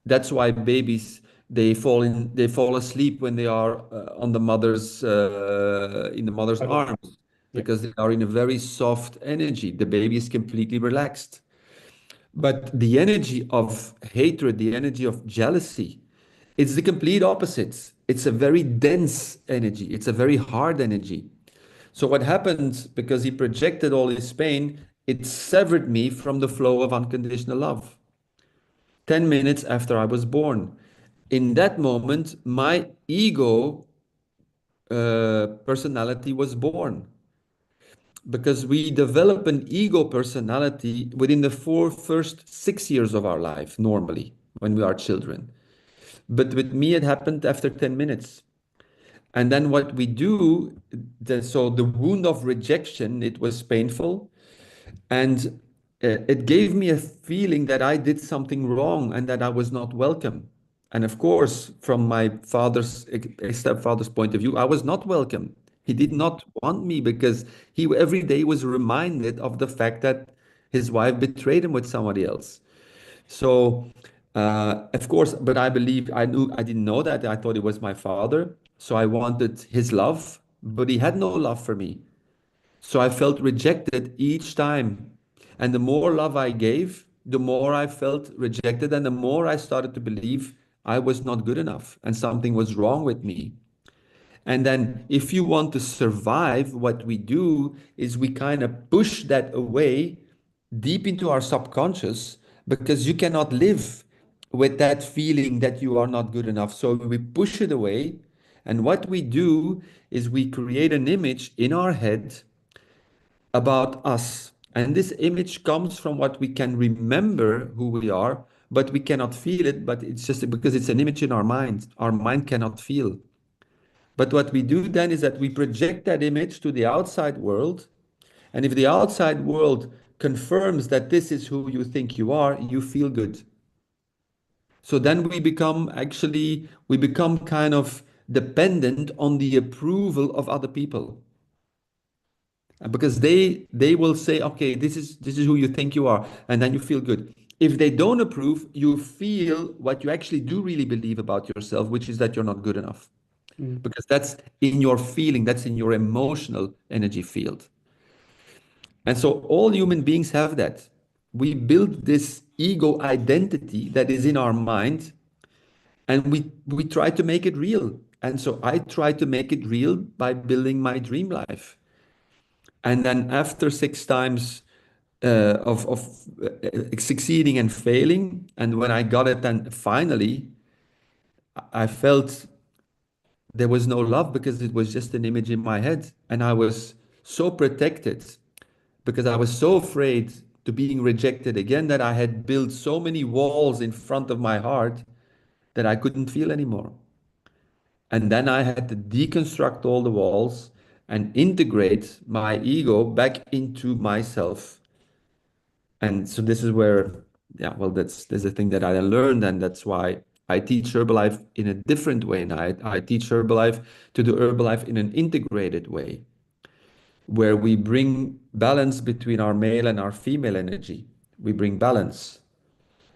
That's why babies, they fall asleep when they are on the mother's in the mother's arms, because they are in a very soft energy. The baby is completely relaxed. But the energy of hatred, the energy of jealousy, it's the complete opposite. It's a very dense energy. It's a very hard energy. So what happened, because he projected all his pain, it severed me from the flow of unconditional love. 10 minutes after I was born. In that moment, my ego personality was born. Because we develop an ego personality within the first 6 years of our life, normally, when we are children. But with me, it happened after 10 minutes. And then what we do, so the wound of rejection, it was painful. And it gave me a feeling that I did something wrong and that I was not welcome. And of course, from my stepfather's point of view, I was not welcome. He did not want me, because he every day was reminded of the fact that his wife betrayed him with somebody else. So, of course, but I didn't know that. I thought it was my father. So I wanted his love, but he had no love for me. So I felt rejected each time. And the more love I gave, the more I felt rejected, and the more I started to believe I was not good enough and something was wrong with me. And then if you want to survive, what we do is we kind of push that away deep into our subconscious, because you cannot live with that feeling that you are not good enough. So we push it away. And what we do is we create an image in our head about us. And this image comes from what we can remember who we are, but we cannot feel it. But it's just because it's an image in our mind. Our mind cannot feel. But what we do then is that we project that image to the outside world. And if the outside world confirms that this is who you think you are, you feel good. So then we become kind of dependent on the approval of other people. Because they will say, okay, this is who you think you are, and then you feel good. If they don't approve, you feel what you actually do really believe about yourself, which is that you're not good enough. Because that's in your feeling, that's in your emotional energy field. And so all human beings have that. We build this ego identity that is in our mind, and we try to make it real. And so I try to make it real by building my dream life. And then after 6 times of succeeding and failing, and when I got it, then finally, I felt there was no love because it was just an image in my head. And I was so protected because I was so afraid to being rejected again that I had built so many walls in front of my heart that I couldn't feel anymore. And then I had to deconstruct all the walls and integrate my ego back into myself. And so this is where, yeah, well, that's a thing that I learned, and that's why I teach Herbalife in a different way. And I teach Herbalife to do Herbalife in an integrated way, where we bring balance between our male and our female energy. We bring balance.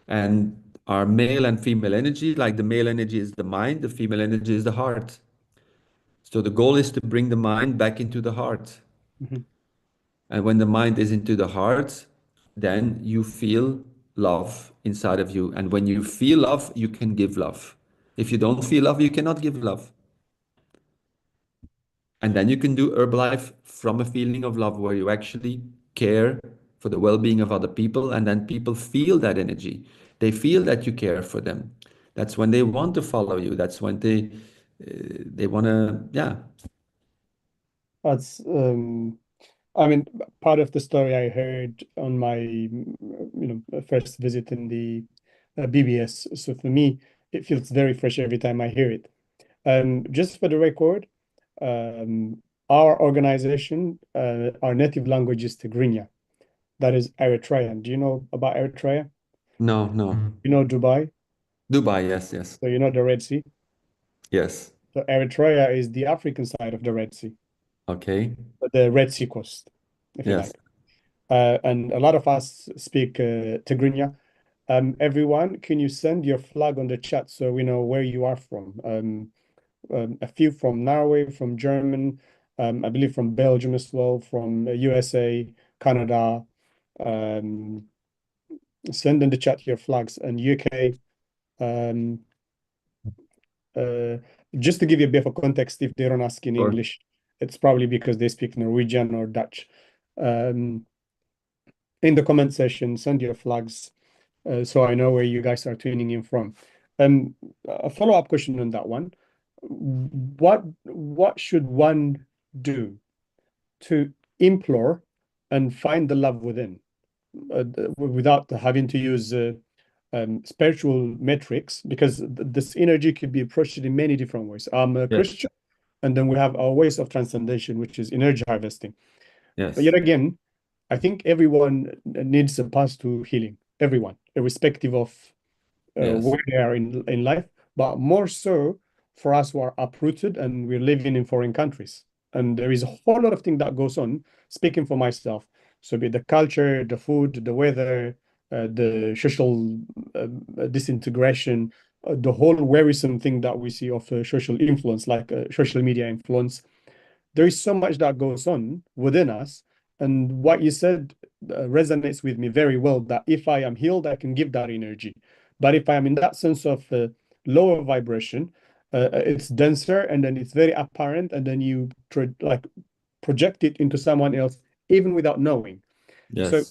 And our male and female energy, like the male energy is the mind, the female energy is the heart. So the goal is to bring the mind back into the heart. Mm-hmm. And when the mind is into the heart, then you feel love inside of you. And when you feel love, you can give love. If you don't feel love, you cannot give love. And then you can do Herbalife from a feeling of love where you actually care for the well-being of other people. And then people feel that energy. They feel that you care for them. That's when they want to follow you. That's when they want to, yeah. That's, I mean, part of the story I heard on my, first visit in the BBS. So for me, it feels very fresh every time I hear it. Just for the record, our organization, our native language is Tigrinya. That is Eritrean. Do you know about Eritrea? No, no. You know Dubai? Dubai, yes, yes. So you know the Red Sea? Yes. So Eritrea is the African side of the Red Sea, Okay. the Red Sea coast, if you Yes. like. And a lot of us speak Tigrinya. Everyone, can you send your flag on the chat so we know where you are from? A few from Norway, from German, I believe from Belgium as well, from USA, Canada. Send in the chat your flags, and UK. Just to give you a bit of context, if they don't ask in Sure. English, it's probably because they speak Norwegian or Dutch. In the comment section, send your flags so I know where you guys are tuning in from. A follow-up question on that one. What should one do to implore and find the love within without having to use spiritual metrics? Because this energy could be approached in many different ways. I'm a Yes. Christian, and then we have our ways of transcendation, which is energy harvesting. Yes. But yet again, I think everyone needs a path to healing. Everyone, irrespective of Yes. where they are in life, but more so for us who are uprooted and we're living in foreign countries. And there is a whole lot of things that goes on, speaking for myself. So be it the culture, the food, the weather, the social disintegration, the whole worrisome thing that we see of social influence, like social media influence. There is so much that goes on within us. And what you said resonates with me very well, that if I am healed, I can give that energy. But if I am in that sense of lower vibration, it's denser and then it's very apparent, and then you project it into someone else, even without knowing. Yes. So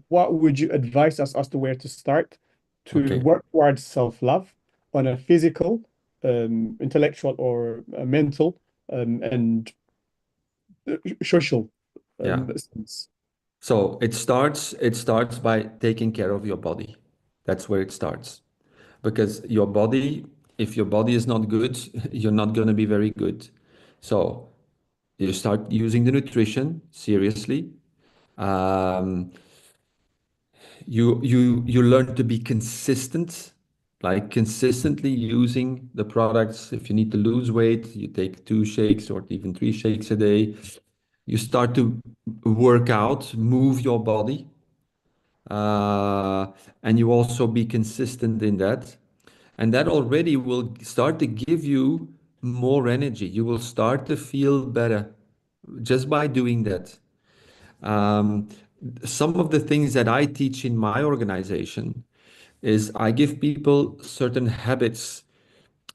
what would you advise us as to where to start to Okay. work towards self-love on a physical, intellectual, or mental, and social Yeah. sense? So it starts by taking care of your body. That's where it starts. Because your body, if your body is not good, you're not going to be very good. So you start using the nutrition seriously. You learn to be consistent, like consistently using the products. If you need to lose weight, you take 2 shakes or even 3 shakes a day. You start to work out, move your body, and you also be consistent in that. And that already will start to give you more energy. You will start to feel better just by doing that. Some of the things that I teach in my organization is I give people certain habits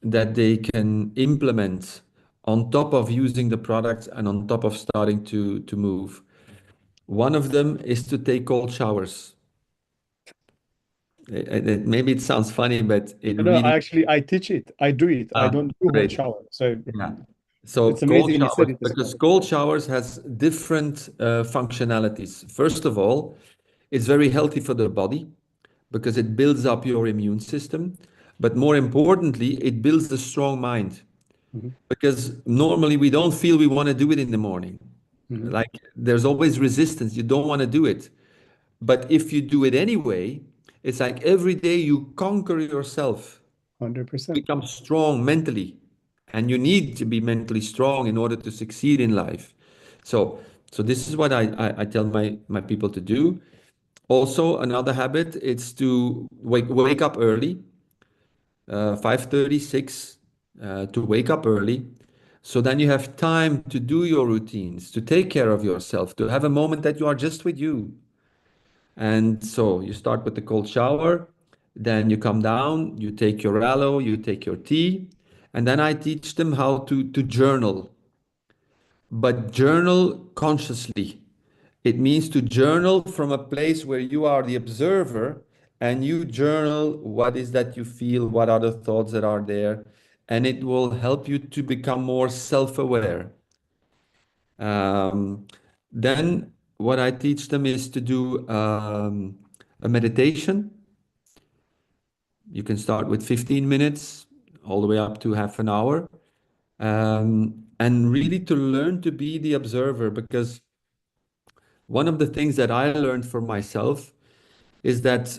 that they can implement on top of using the products and on top of starting to move. One of them is to take cold showers. Maybe it sounds funny, but it No, really... I teach it. I do it. I don't do hot great. shower. So Yeah. So it's amazing you said showers, it as because well. cold showers has different functionalities. First of all, it's very healthy for the body because it builds up your immune system. But more importantly, it builds a strong mind. Because normally we don't feel we want to do it in the morning. Like there's always resistance. You don't want to do it. But if you do it anyway, it's like every day you conquer yourself, 100%. become strong mentally. And you need to be mentally strong in order to succeed in life. So this is what I tell my people to do. Also, another habit is to wake up early, 5:30, 6, to wake up early. So then you have time to do your routines, to take care of yourself, to have a moment that you are just with you. And so you start with the cold shower, then you come down, you take your aloe, you take your tea, and then I teach them how to journal. But journal consciously. It means to journal from a place where you are the observer and you journal what is that you feel, what are the thoughts that are there, and it will help you to become more self-aware. Then what I teach them is to do a meditation. You can start with 15 minutes all the way up to half an hour. And really to learn to be the observer, because one of the things that I learned for myself is that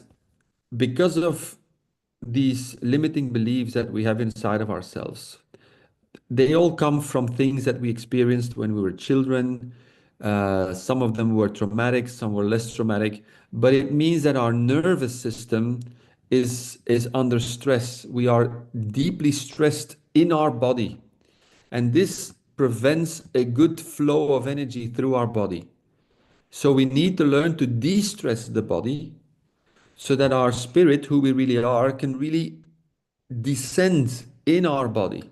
because of these limiting beliefs that we have inside of ourselves, they all come from things that we experienced when we were children. Some of them were traumatic, some were less traumatic, but it means that our nervous system is under stress. We are deeply stressed in our body, and this prevents a good flow of energy through our body. So we need to learn to de-stress the body so that our spirit, who we really are, can really descend in our body.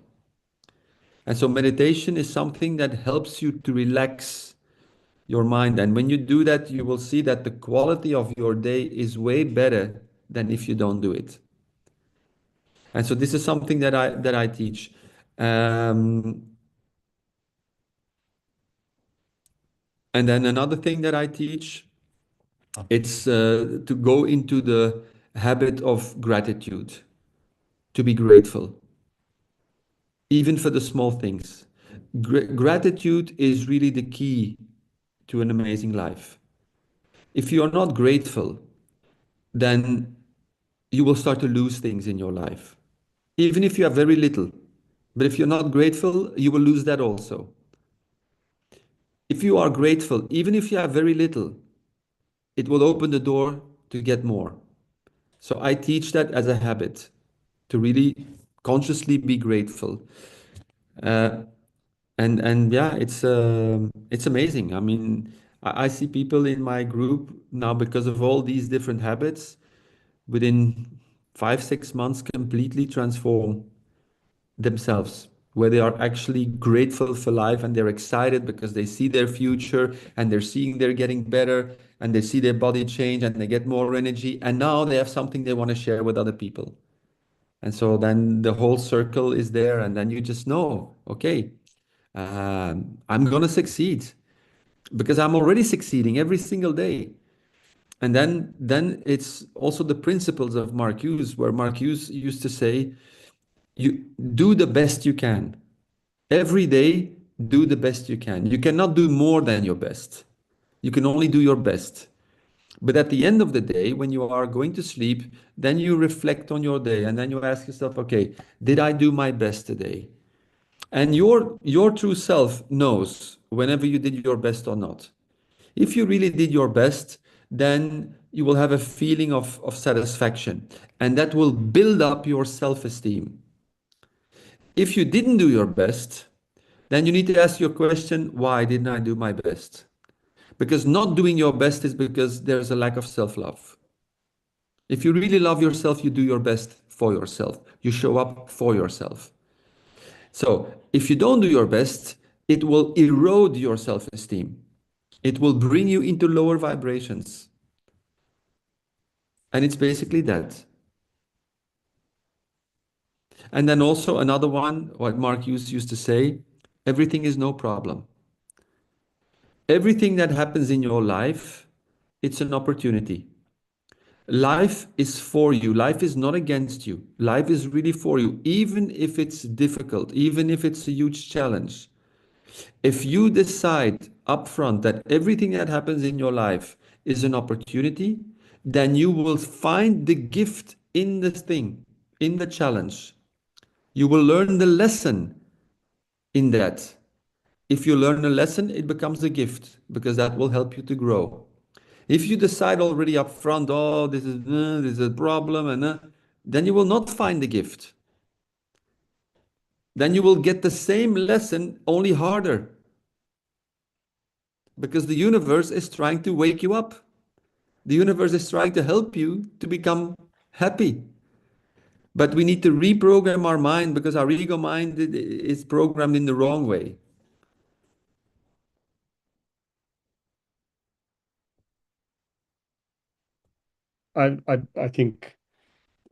And so meditation is something that helps you to relax your mind. And when you do that, you will see that the quality of your day is way better than if you don't do it. And so this is something that I teach. And then another thing that I teach, it's to go into the habit of gratitude, to be grateful, even for the small things. Gratitude is really the key to an amazing life. If you are not grateful, then you will start to lose things in your life, even if you have very little. But if you're not grateful, you will lose that also. If you are grateful, even if you have very little, it will open the door to get more. So I teach that as a habit, to really consciously be grateful. And yeah, it's amazing. I mean, I see people in my group now, because of all these different habits, within 5-6 months completely transform themselves, where they are actually grateful for life and they're excited because they see their future and they're seeing they're getting better and they see their body change and they get more energy, and now they have something they want to share with other people. And so then the whole circle is there, and then you just know, okay, I'm going to succeed because I'm already succeeding every single day. And then it's also the principles of Marcuse, where Marcuse used to say, you do the best you can. Every day, do the best you can. You cannot do more than your best. You can only do your best. But at the end of the day, when you are going to sleep, then you reflect on your day and then you ask yourself, okay, did I do my best today? And your true self knows whenever you did your best or not. If you really did your best, then you will have a feeling of satisfaction, and that will build up your self-esteem. If you didn't do your best, then you need to ask your question, why didn't I do my best? Because not doing your best is because there's a lack of self-love. If you really love yourself, you do your best for yourself. You show up for yourself. So if you don't do your best, it will erode your self-esteem. It will bring you into lower vibrations. And it's basically that. And then also another one, what Mark used to say, everything is no problem. Everything that happens in your life, it's an opportunity. Life is for you. Life is not against you. Life is really for you, even if it's difficult, even if it's a huge challenge. If you decide upfront that everything that happens in your life is an opportunity, then you will find the gift in the thing, in the challenge. You will learn the lesson in that. If you learn a lesson, it becomes a gift because that will help you to grow. If you decide already up front, oh, this is a problem, and then you will not find the gift. Then you will get the same lesson, only harder. Because the universe is trying to wake you up. The universe is trying to help you to become happy. But we need to reprogram our mind because our ego mind is programmed in the wrong way. I think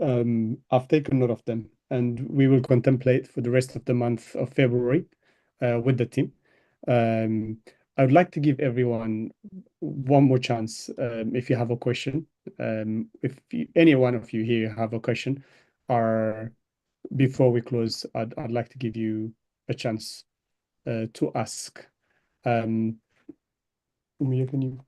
I've taken note of them, and we will contemplate for the rest of the month of February with the team. I would like to give everyone one more chance. If you have a question, if any one of you here have a question, or before we close, I'd like to give you a chance to ask. Umia, can you?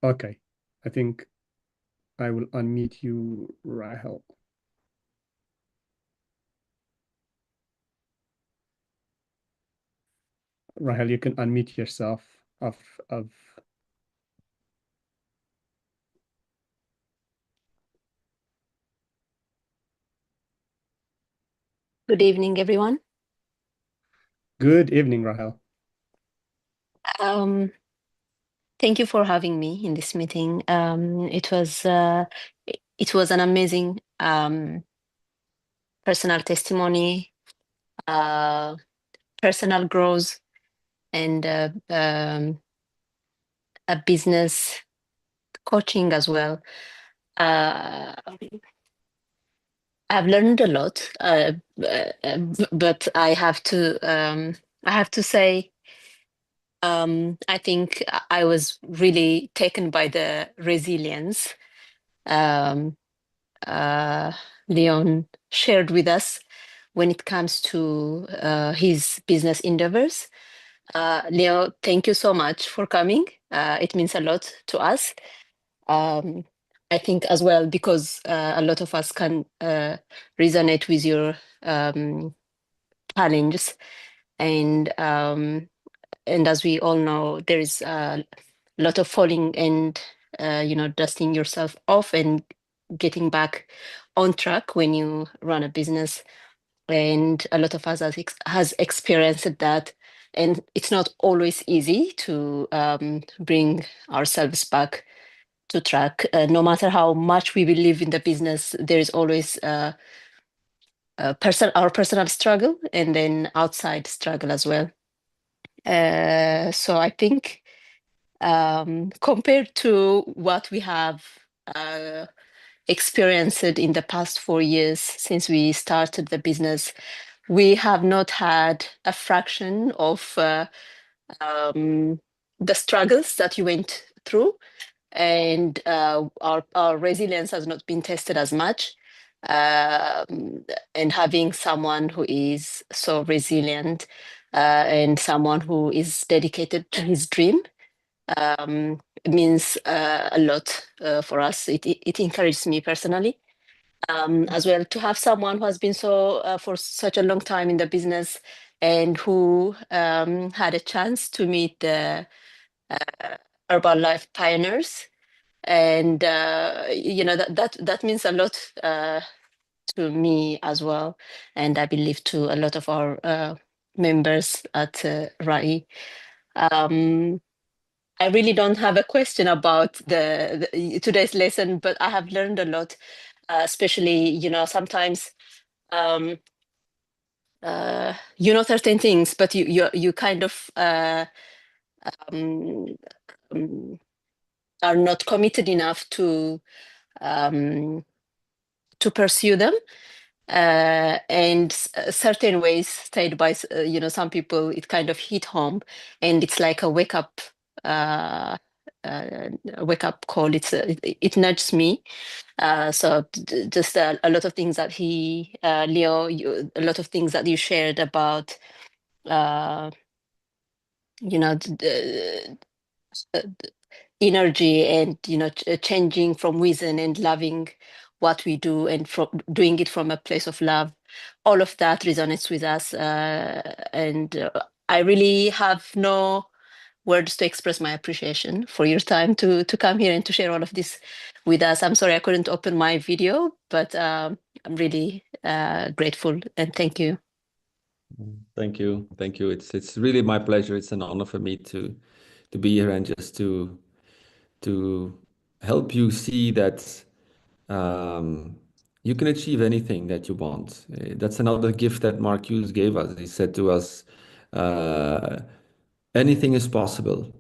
Okay, I think I will unmute you, Rahel. Rahel, you can unmute yourself. Good evening, everyone. Good evening, Rahel. Thank you for having me in this meeting. It was an amazing personal testimony, personal growth, and a business coaching as well. I've learned a lot, but I have to say, I think I was really taken by the resilience Leon shared with us when it comes to his business endeavors. Leo, thank you so much for coming. It means a lot to us. I think as well, because a lot of us can resonate with your challenges. And as we all know, there is a lot of falling and, dusting yourself off and getting back on track when you run a business. And a lot of us has experienced that. And it's not always easy to bring ourselves back to track. No matter how much we believe in the business, there is always our personal struggle and then outside struggle as well. So I think compared to what we have experienced in the past 4 years since we started the business, we have not had a fraction of the struggles that you went through, and our resilience has not been tested as much. And having someone who is so resilient and someone who is dedicated to his dream means a lot for us. It encourages me personally. As well, to have someone who has been for such a long time in the business and who had a chance to meet the Herbalife pioneers, and that means a lot to me as well, and I believe to a lot of our members at RAI. I really don't have a question about today's lesson, but I have learned a lot, especially, sometimes certain things, but you kind of um, are not committed enough to pursue them. And certain ways stated by some people, it kind of hit home, and it's like a wake up call. It nudged me. So just a lot of things that Leo, a lot of things that you shared about energy and changing from within and loving what we do and from doing it from a place of love. All of that resonates with us, and I really have no words to express my appreciation for your time to come here and to share all of this with us. I'm sorry I couldn't open my video, but I'm really grateful, and thank you. Thank you. It's really my pleasure. It's an honor for me to be here and just to help you see that you can achieve anything that you want. That's another gift that Mark Hughes gave us. He said to us, anything is possible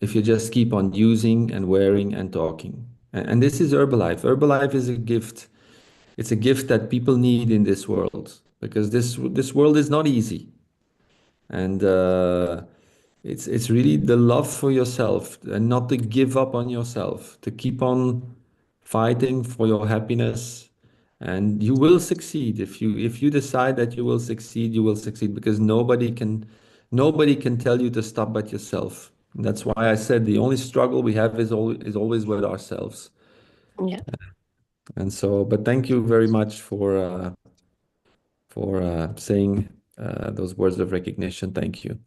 if you just keep on using and wearing and talking. And this is Herbalife. Herbalife is a gift. It's a gift that people need in this world, because this world is not easy. And it's really the love for yourself and not to give up on yourself, to keep on fighting for your happiness, and you will succeed. If you decide that you will succeed, you will succeed, because nobody can tell you to stop but yourself. And that's why I said the only struggle we have is always with ourselves. Yeah. And so, but thank you very much for saying those words of recognition. Thank you.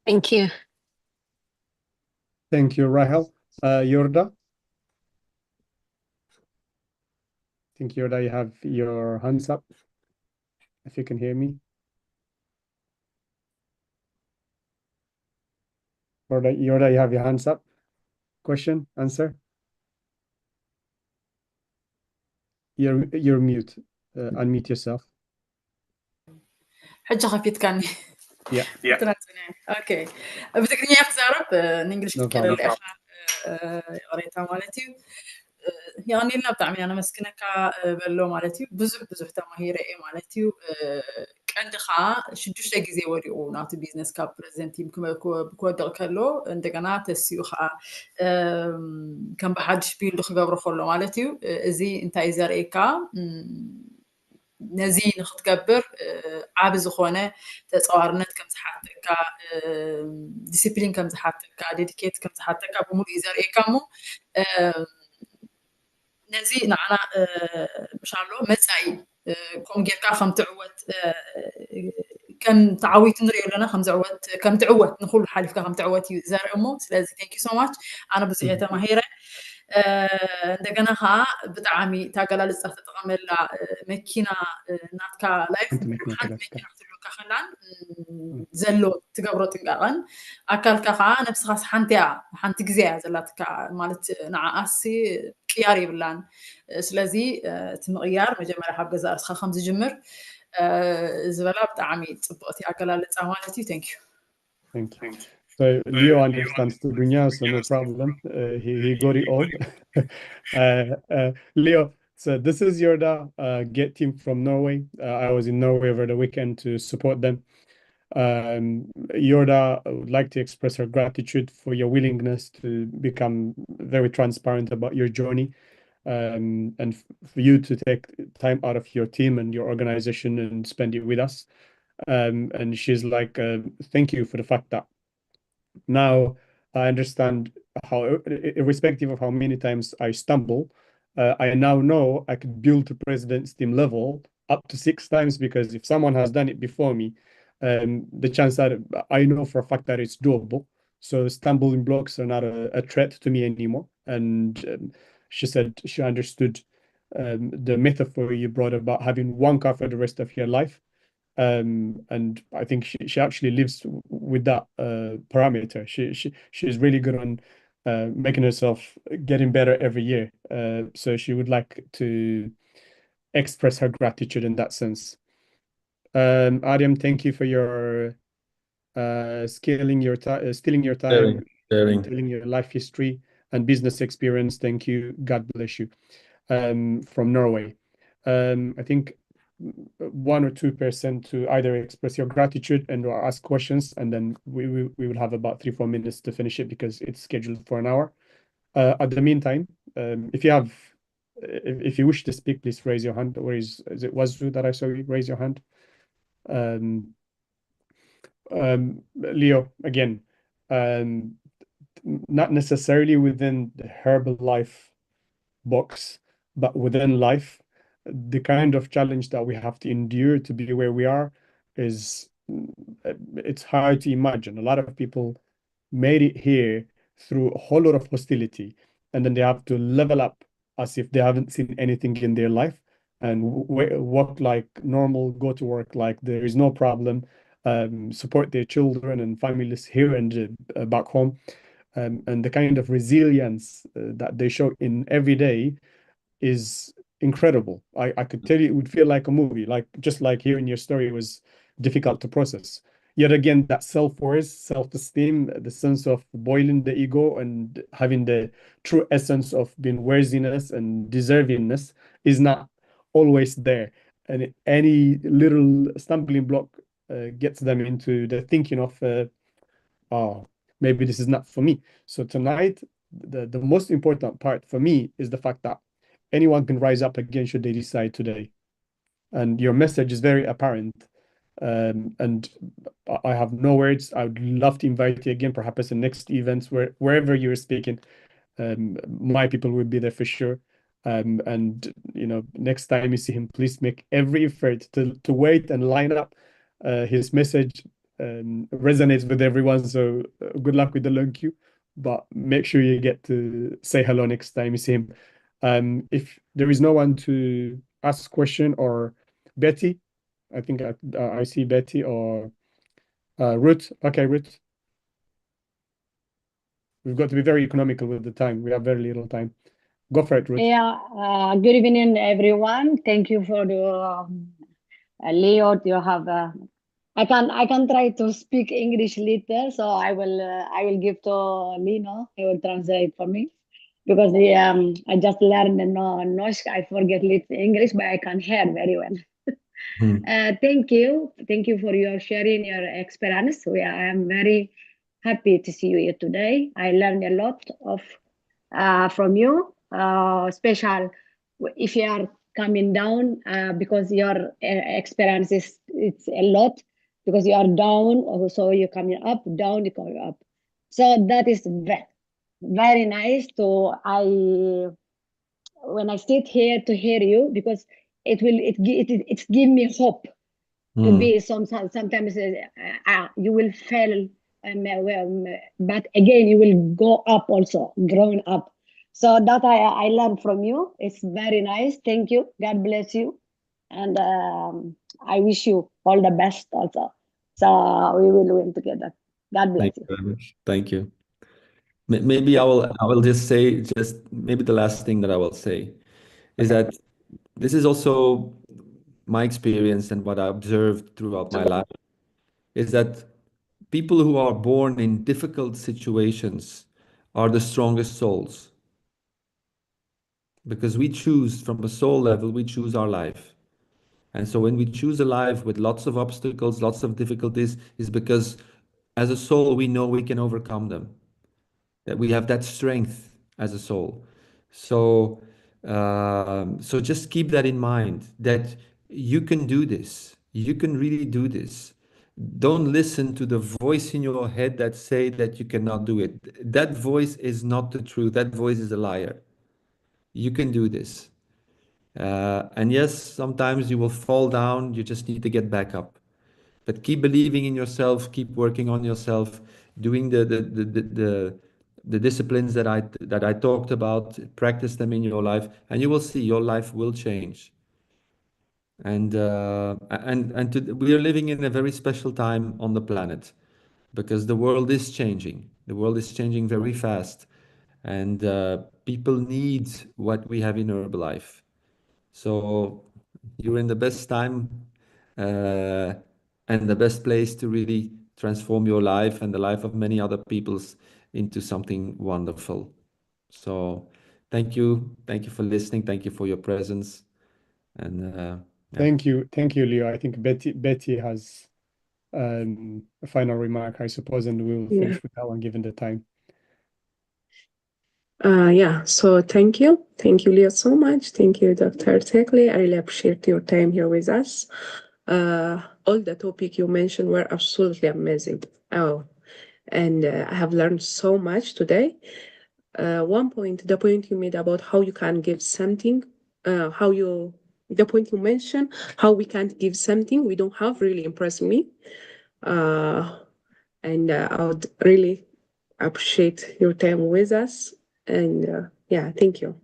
Thank you. Thank you, Rahel. Yorda? I think, Yorda, you have your hands up, if you can hear me. Yorda, you have your hands up. Question, answer? You're mute. Unmute yourself. حجة خفيت كان Yeah. اوكي بتقدرني اخزارب انجلش No كده problem. قريتها مالتي يعني لنا بطعمي انا مسكنك بلو مالتي بزح تماهير اي مالتي عندها شدوش غزي وريو نات بيزنس كاب بريزنت يمكن بكودر كلو عندنا تسيو خا كان بحد شبيل دخ قبر خلو مالتي ازي انت ايزريكا نزي نختكبر عاب زخونه تصوارنت كم زحاتك ديسيبلين كم زحاتك ديديكيت كم زحاتك بمول ايزريكامو نزي نعنا مشالو مصاي كم جيكا خم تعوت كم تعويت نري لنا خم تعوت كم تعوت نقول حالف كم تعوت يزار امو سلازي ثانك يو سو ماتش انا بزيته ماهيره እንደገና ብጣዕሚ ታገላልጻ ተጠቐመላ መኪና ናትካ ላይፍ ሓንቲ መኪና ክትልካ ኸላን ዘሎ ትገብሮ ጥንቃቐን ኣካልካ ከዓ ነፍስኻስ ሓንቲ ግዜ እያ ዘላትካ ማለት ንዓኣሲ ቅያር ይብላን ስለዚ እቲ ምቕያር መጀመርያ ካብ ገዛ ርስኻ ከም ዝጅምር ዝበላ ብጣዕሚ ጽቡቕቲ ኣገላልጻ ማለት እዩ ቴንክ ዩ So Leo understands Tugunya, so no problem. He got it all. Leo, so this is Yorda, Get team from Norway. I was in Norway over the weekend to support them. Yorda would like to express her gratitude for your willingness to become very transparent about your journey, and for you to take time out of your team and your organization and spend it with us. And she's like, thank you for the fact that now I understand how, irrespective of how many times I stumble, I now know I could build to president's team level up to 6 times, because if someone has done it before me, the chance that I know for a fact that it's doable. So stumbling blocks are not a threat to me anymore. And she said she understood the metaphor you brought about having one car for the rest of your life. And I think she actually lives with that parameter. She's really good on making herself getting better every year. So she would like to express her gratitude in that sense. Adam, thank you for your stealing your time, telling your life history and business experience. Thank you. God bless you. From Norway. I think 1 or 2% to either express your gratitude and or ask questions, and then we will have about 3-4 minutes to finish it because it's scheduled for an hour. At the meantime, if you wish to speak, please raise your hand. Or is it Wazru that I saw you raise your hand? Leo, again, not necessarily within the Herbalife box, but within life, the kind of challenge that we have to endure to be where we are is, it's hard to imagine. A lot of people made it here through a whole lot of hostility, and then they have to level up as if they haven't seen anything in their life and walk like normal, go to work like there is no problem, support their children and families here and back home. And the kind of resilience that they show in every day is incredible. I could tell you, it would feel like a movie, like just like hearing your story was difficult to process. Yet again, that self-worth, self-esteem, the sense of boiling the ego and having the true essence of being worthiness and deservingness is not always there. And any little stumbling block gets them into the thinking of, oh, maybe this is not for me. So tonight, the most important part for me is the fact that anyone can rise up again should they decide today. And your message is very apparent. And I have no words. I would love to invite you again, perhaps at the next events, wherever you're speaking. My people will be there for sure. And next time you see him, please make every effort to wait and line up. His message resonates with everyone. So good luck with the long queue, but make sure you get to say hello next time you see him. If there is no one to ask a question, or Betty, I think I see Betty, or Ruth. Okay, Ruth. We've got to be very economical with the time. We have very little time. Go for it, Ruth. Yeah, good evening, everyone. Thank you for the Leo. You have I can try to speak English later, so I will give to Lino. He will translate for me, because I just learned Nosh. I forget little English, but I can hear very well. Thank you for your sharing your experience. I am very happy to see you here today. I learned a lot from you, special if you are coming down, because your experience it's a lot, because you are down, so you're coming up, down, you coming up. So that is very nice when I sit here to hear you, because it give me hope to be sometimes you will fail, but again you will go up also, growing up. So that I learned from you. It's very nice. Thank you. God bless you, and I wish you all the best also. So we will win together. God bless you. Thank you very much. Thank you. Maybe I will just say, maybe the last thing that I will say is that this is also my experience, and what I observed throughout my life is that people who are born in difficult situations are the strongest souls. Because we choose, from a soul level, we choose our life. And so when we choose a life with lots of obstacles, lots of difficulties, is because as a soul, we know we can overcome them. That we have that strength as a soul. So just keep that in mind, that you can do this. You can really do this. Don't listen to the voice in your head that say that you cannot do it. That voice is not the truth. That voice is a liar. You can do this. And yes, sometimes you will fall down. You just need to get back up. But keep believing in yourself. Keep working on yourself. Doing the disciplines that I talked about. Practice them in your life, and you will see your life will change. And we are living in a very special time on the planet, because the world is changing. The world is changing very fast, and people need what we have in Herbalife. So you're in the best time and the best place to really transform your life and the life of many other people's into something wonderful. So thank you for listening. Thank you for your presence. And yeah. Thank you, Leo. I think Betty has a final remark, I suppose, and we'll finish with that one given the time. Yeah, so thank you, Leo, so much. Thank you, Dr. Tekle. I really appreciate your time here with us. All the topic you mentioned were absolutely amazing. And I have learned so much today. The point you made about how you can give something, the point you mentioned, how we can't give something we don't have, really impressed me. And I would really appreciate your time with us. And yeah, thank you.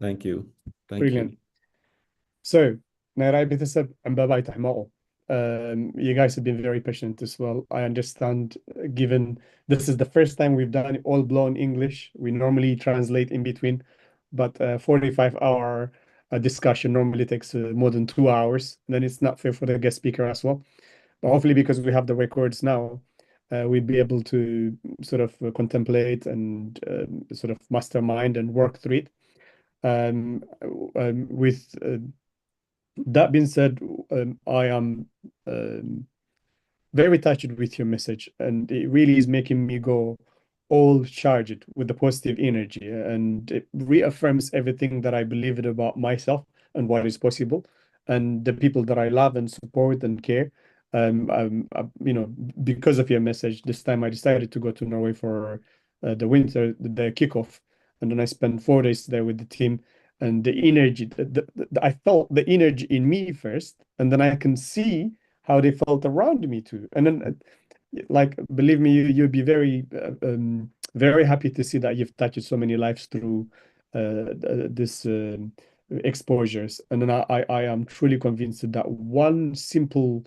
Thank you. Brilliant. So, Nairai Bitasab and Babai Tahmao. You guys have been very patient as well. I understand, given this is the first time we've done all blown English. We normally translate in between, but 45-hour discussion normally takes more than 2 hours. Then it's not fair for the guest speaker as well. But hopefully, because we have the records now, we'll be able to sort of contemplate and sort of mastermind and work through it. With that being said, I am very touched with your message, and it really is making me go all charged with the positive energy, and it reaffirms everything that I believed about myself and what is possible, and the people that I love and support and care. You know, because of your message, this time I decided to go to Norway for the winter, the kickoff, and then I spent 4 days there with the team. And the energy, I felt the energy in me first, and then I can see how they felt around me too. And then, like, believe me, you'll be very, very happy to see that you've touched so many lives through this exposures. And then I am truly convinced that one simple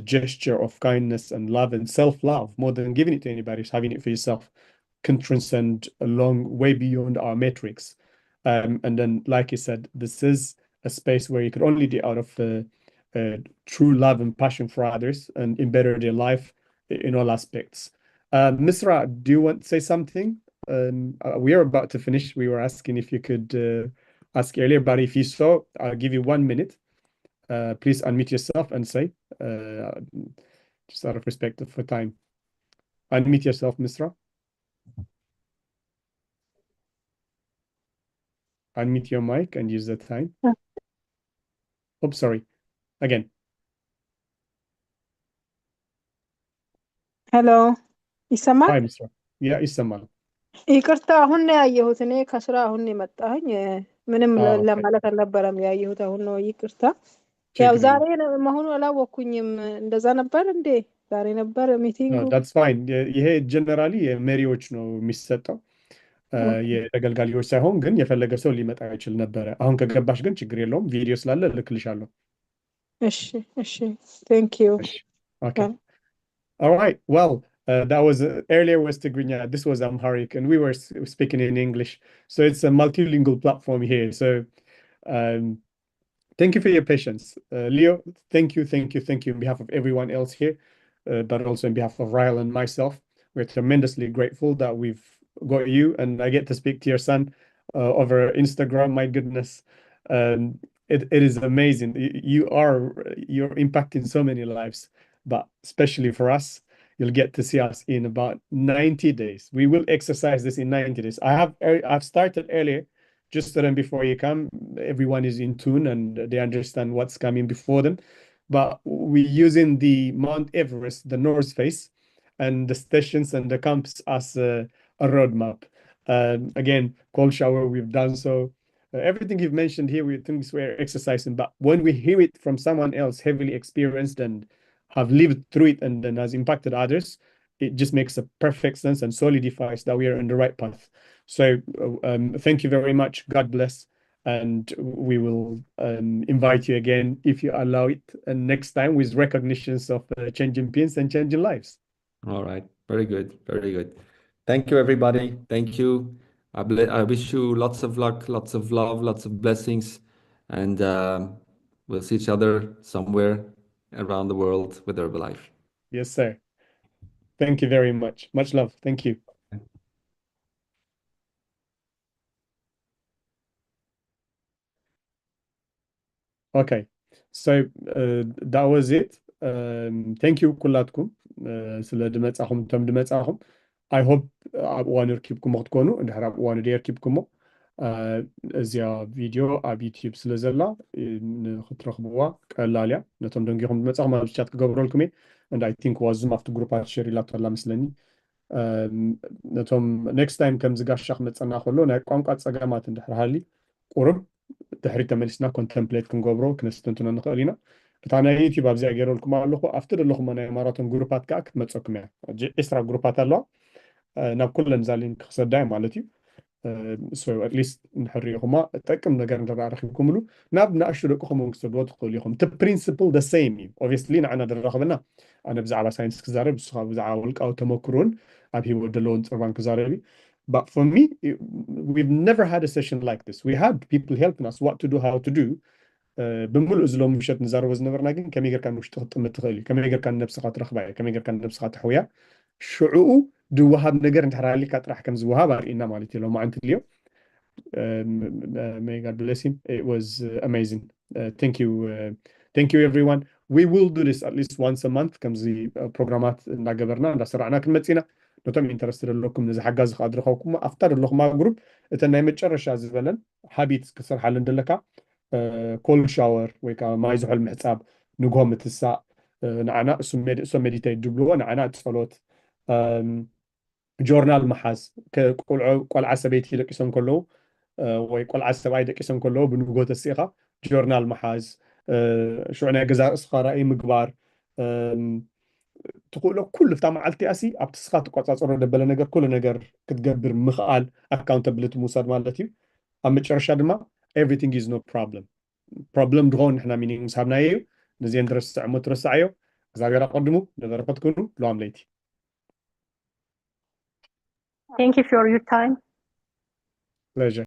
gesture of kindness and love and self-love, more than giving it to anybody, is having it for yourself, can transcend a long way beyond our metrics. And then, like you said, this is a space where you could only do out of true love and passion for others and embetter their life in all aspects. Misra, do you want to say something? We are about to finish. We were asking if you could ask earlier, but if you saw, I'll give you 1 minute. Please unmute yourself and say, just out of respect for time. Unmute yourself, Misra. Unmute your mic and use the time. Oh, sorry. Again. ሄሎ ይሰማል? Hi, Misra. Yeah, ይሰማል። ይቅርታ አሁን ነው ያየሁት። እኔ ከስራ አሁን ነው የመጣሁኝ። ምንም ለማለት አልነበረም ያየሁት። አሁን ነው ይቅርታ። ያው ዛሬ መሆኑ አላወኩኝም። እንደዛ ነበር እንዴ? ዛሬ ነበር ሚቲንጉ? That's fine. ይሄ ጀነራሊ የመሪዎች ነው የሚሰጠው የተገልጋዮች ሳይሆን፣ ግን የፈለገ ሰው ሊመጣ ይችል ነበረ። አሁን ከገባሽ ግን ችግር የለውም። ቪዲዮ ስላለ ልክልሻለሁ። እሺ thank you. Okay. All right. Well, that was earlier was Tigrinya. This was Amharic, and we were speaking in English. So it's a multilingual platform here. So thank you for your patience. Leo, thank you on behalf of everyone else here, but also on behalf of Ryle and myself. We're tremendously grateful that we've got you, and I get to speak to your son over Instagram. My goodness. It is amazing. You're impacting so many lives, but especially for us, you'll get to see us in about 90 days. We will exercise this in 90 days. I've started earlier, just so then before you come, everyone is in tune and they understand what's coming before them. But we're using the Mount Everest, the North Face, and the stations and the camps as a roadmap. Again, cold shower, we've done so. Everything you've mentioned here, we think we're exercising, but when we hear it from someone else heavily experienced and have lived through it and has impacted others, it just makes a perfect sense and solidifies that we are on the right path. So thank you very much. God bless. And we will invite you again, if you allow it, and next time with recognitions of changing pins and changing lives. All right. Very good. Very good. Thank you, everybody. Thank you. I wish you lots of luck, lots of love, lots of blessings, and we'll see each other somewhere around the world with Herbalife. Yes, sir. Thank you very much. Much love. Thank you. Okay, so that was it. Thank you ኩላትኩም ስለ ድመጻኹም ቶም ድመጻኹም I hope ኣብ እዋኑ ርኪብኩም ክትኮኑ እንድሕር ኣብ እዋኑ ደይርኪብኩሞ እዚኣ ቪድዮ ኣብ ዩቲዩብ ስለ ዘላ ንኽትረኽብዋ ቀላል እያ ነቶም ደንጊኹም ድመጻኹም ኣብ ቻት ክገብረልኩም እየ and I think ዋዝም ኣብቲ ግሩፓት ሼር ኢላቶ ኣላ መስለኒ ነቶም next time ከም ዝጋሻ ክመፀና ከሎ ናይ ቋንቋ ፀገማት እንድሕር ሃሊ ቁርብ ድሕሪ ተመሊስና ኮንተምፕሌት ክንገብሮ ክነስተንትኖ ንኽእል ኢና እታ ናይ ዩቲዩብ ኣብዚኣ ገይረልኩም ኣለኹ ኣብቲ ዘለኹም ናይ ማራቶን ግሩፓት ከዓ ክትመፀኩም እያ 10 ግሩፓት ኣለዋ ናብ ኩለን እዛ ሊንክ ክሰዳይ ማለት እዩ so at least ንሕሪኹማ ጠቅም ነገር እንተራረኺብኩምሉ ናብ ንኣሽቱ ደቅኹም ክሰድዎ ትኽእሉ ኢኹም እቲ principle the same እዩ obviously ንዓና ደራኸበና ኣነ ብዛዕባ ሳይንስ ክዛረብ ንስኻ ብዛዕባ ውልቃዊ ተመክሮን ኣብ ሂወት ዘለዎን ፅርባን ክዛረብ እዩ but for me we've never had a session like this we had people helping us what to do how to do ብምሉእ ዝሎም ምሸት ንዛረቦ ዝነበርና ግን ከመይ ጌርካ ንውሽጢ ክትጥምት ትኽእል እዩ ከመይ ጌርካ ነብስኻ ትረኽባ እያ ከመይ ጌርካ ነብስኻ ትሕውያ ሽዑኡ ድወሃብ ነገር እንድሕር ሃሊካ ጥራሕ ከም ዝወሃብ ኣርኢና ማለት እዩ ሎማዓንቲ ልዮ may God bless him it was amazing thank you everyone we will do this at least once a month ከምዚ ፕሮግራማት እንዳገበርና እንዳሰራዕና ክንመፂና ነቶም ኢንተረስትድ ኣለኩም ነዚ ሓጋዝ ክኣድረኸውኩም ኣፍታ ዘለኹማ ግሩፕ እተን ናይ መጨረሻ ዝበለን ሃቢት ክስርሓለን ዘለካ ኮልድ ሻወር ወይ ከዓ ማይ ዝሑል ምሕፃብ ንግሆ ምትሳእ ንዓና እሱ ሜዲቴት ድብልዎ ንዓና ጸሎት ጆርናል መሓዝ ቆልዓ ሰበይቲ ደቂሶም ከለዉ ወይ ቆልዓ ሰብኣይ ደቂሶም ከለዉ ብንግሆ ተሲኢኻ ጆርናል መሓዝ ሽዑ ናይ ገዛ ርእስኻ ራእይ ምግባር ትኽእሎ ኩሉ ፍታ መዓልቲ ኣሲ ኣብቲ ስኻ ትቆፃፀሮ ደበለ ነገር ኩሉ ነገር ክትገብር ምኽኣል ኣካውንታብሊቲ ምውሳድ ማለት እዩ ኣብ መጨረሻ ድማ everything is no problem ድኾን ንሕና ሚኒንግ ምሳብናዮ እዩ ነዚአን ትረስዕ እሞ ትረስዓዮ እግዚኣብሔር ኣቐድሙ ነበረኸት ኮኑ ለዋም ለይቲ Thank you for your time. Pleasure.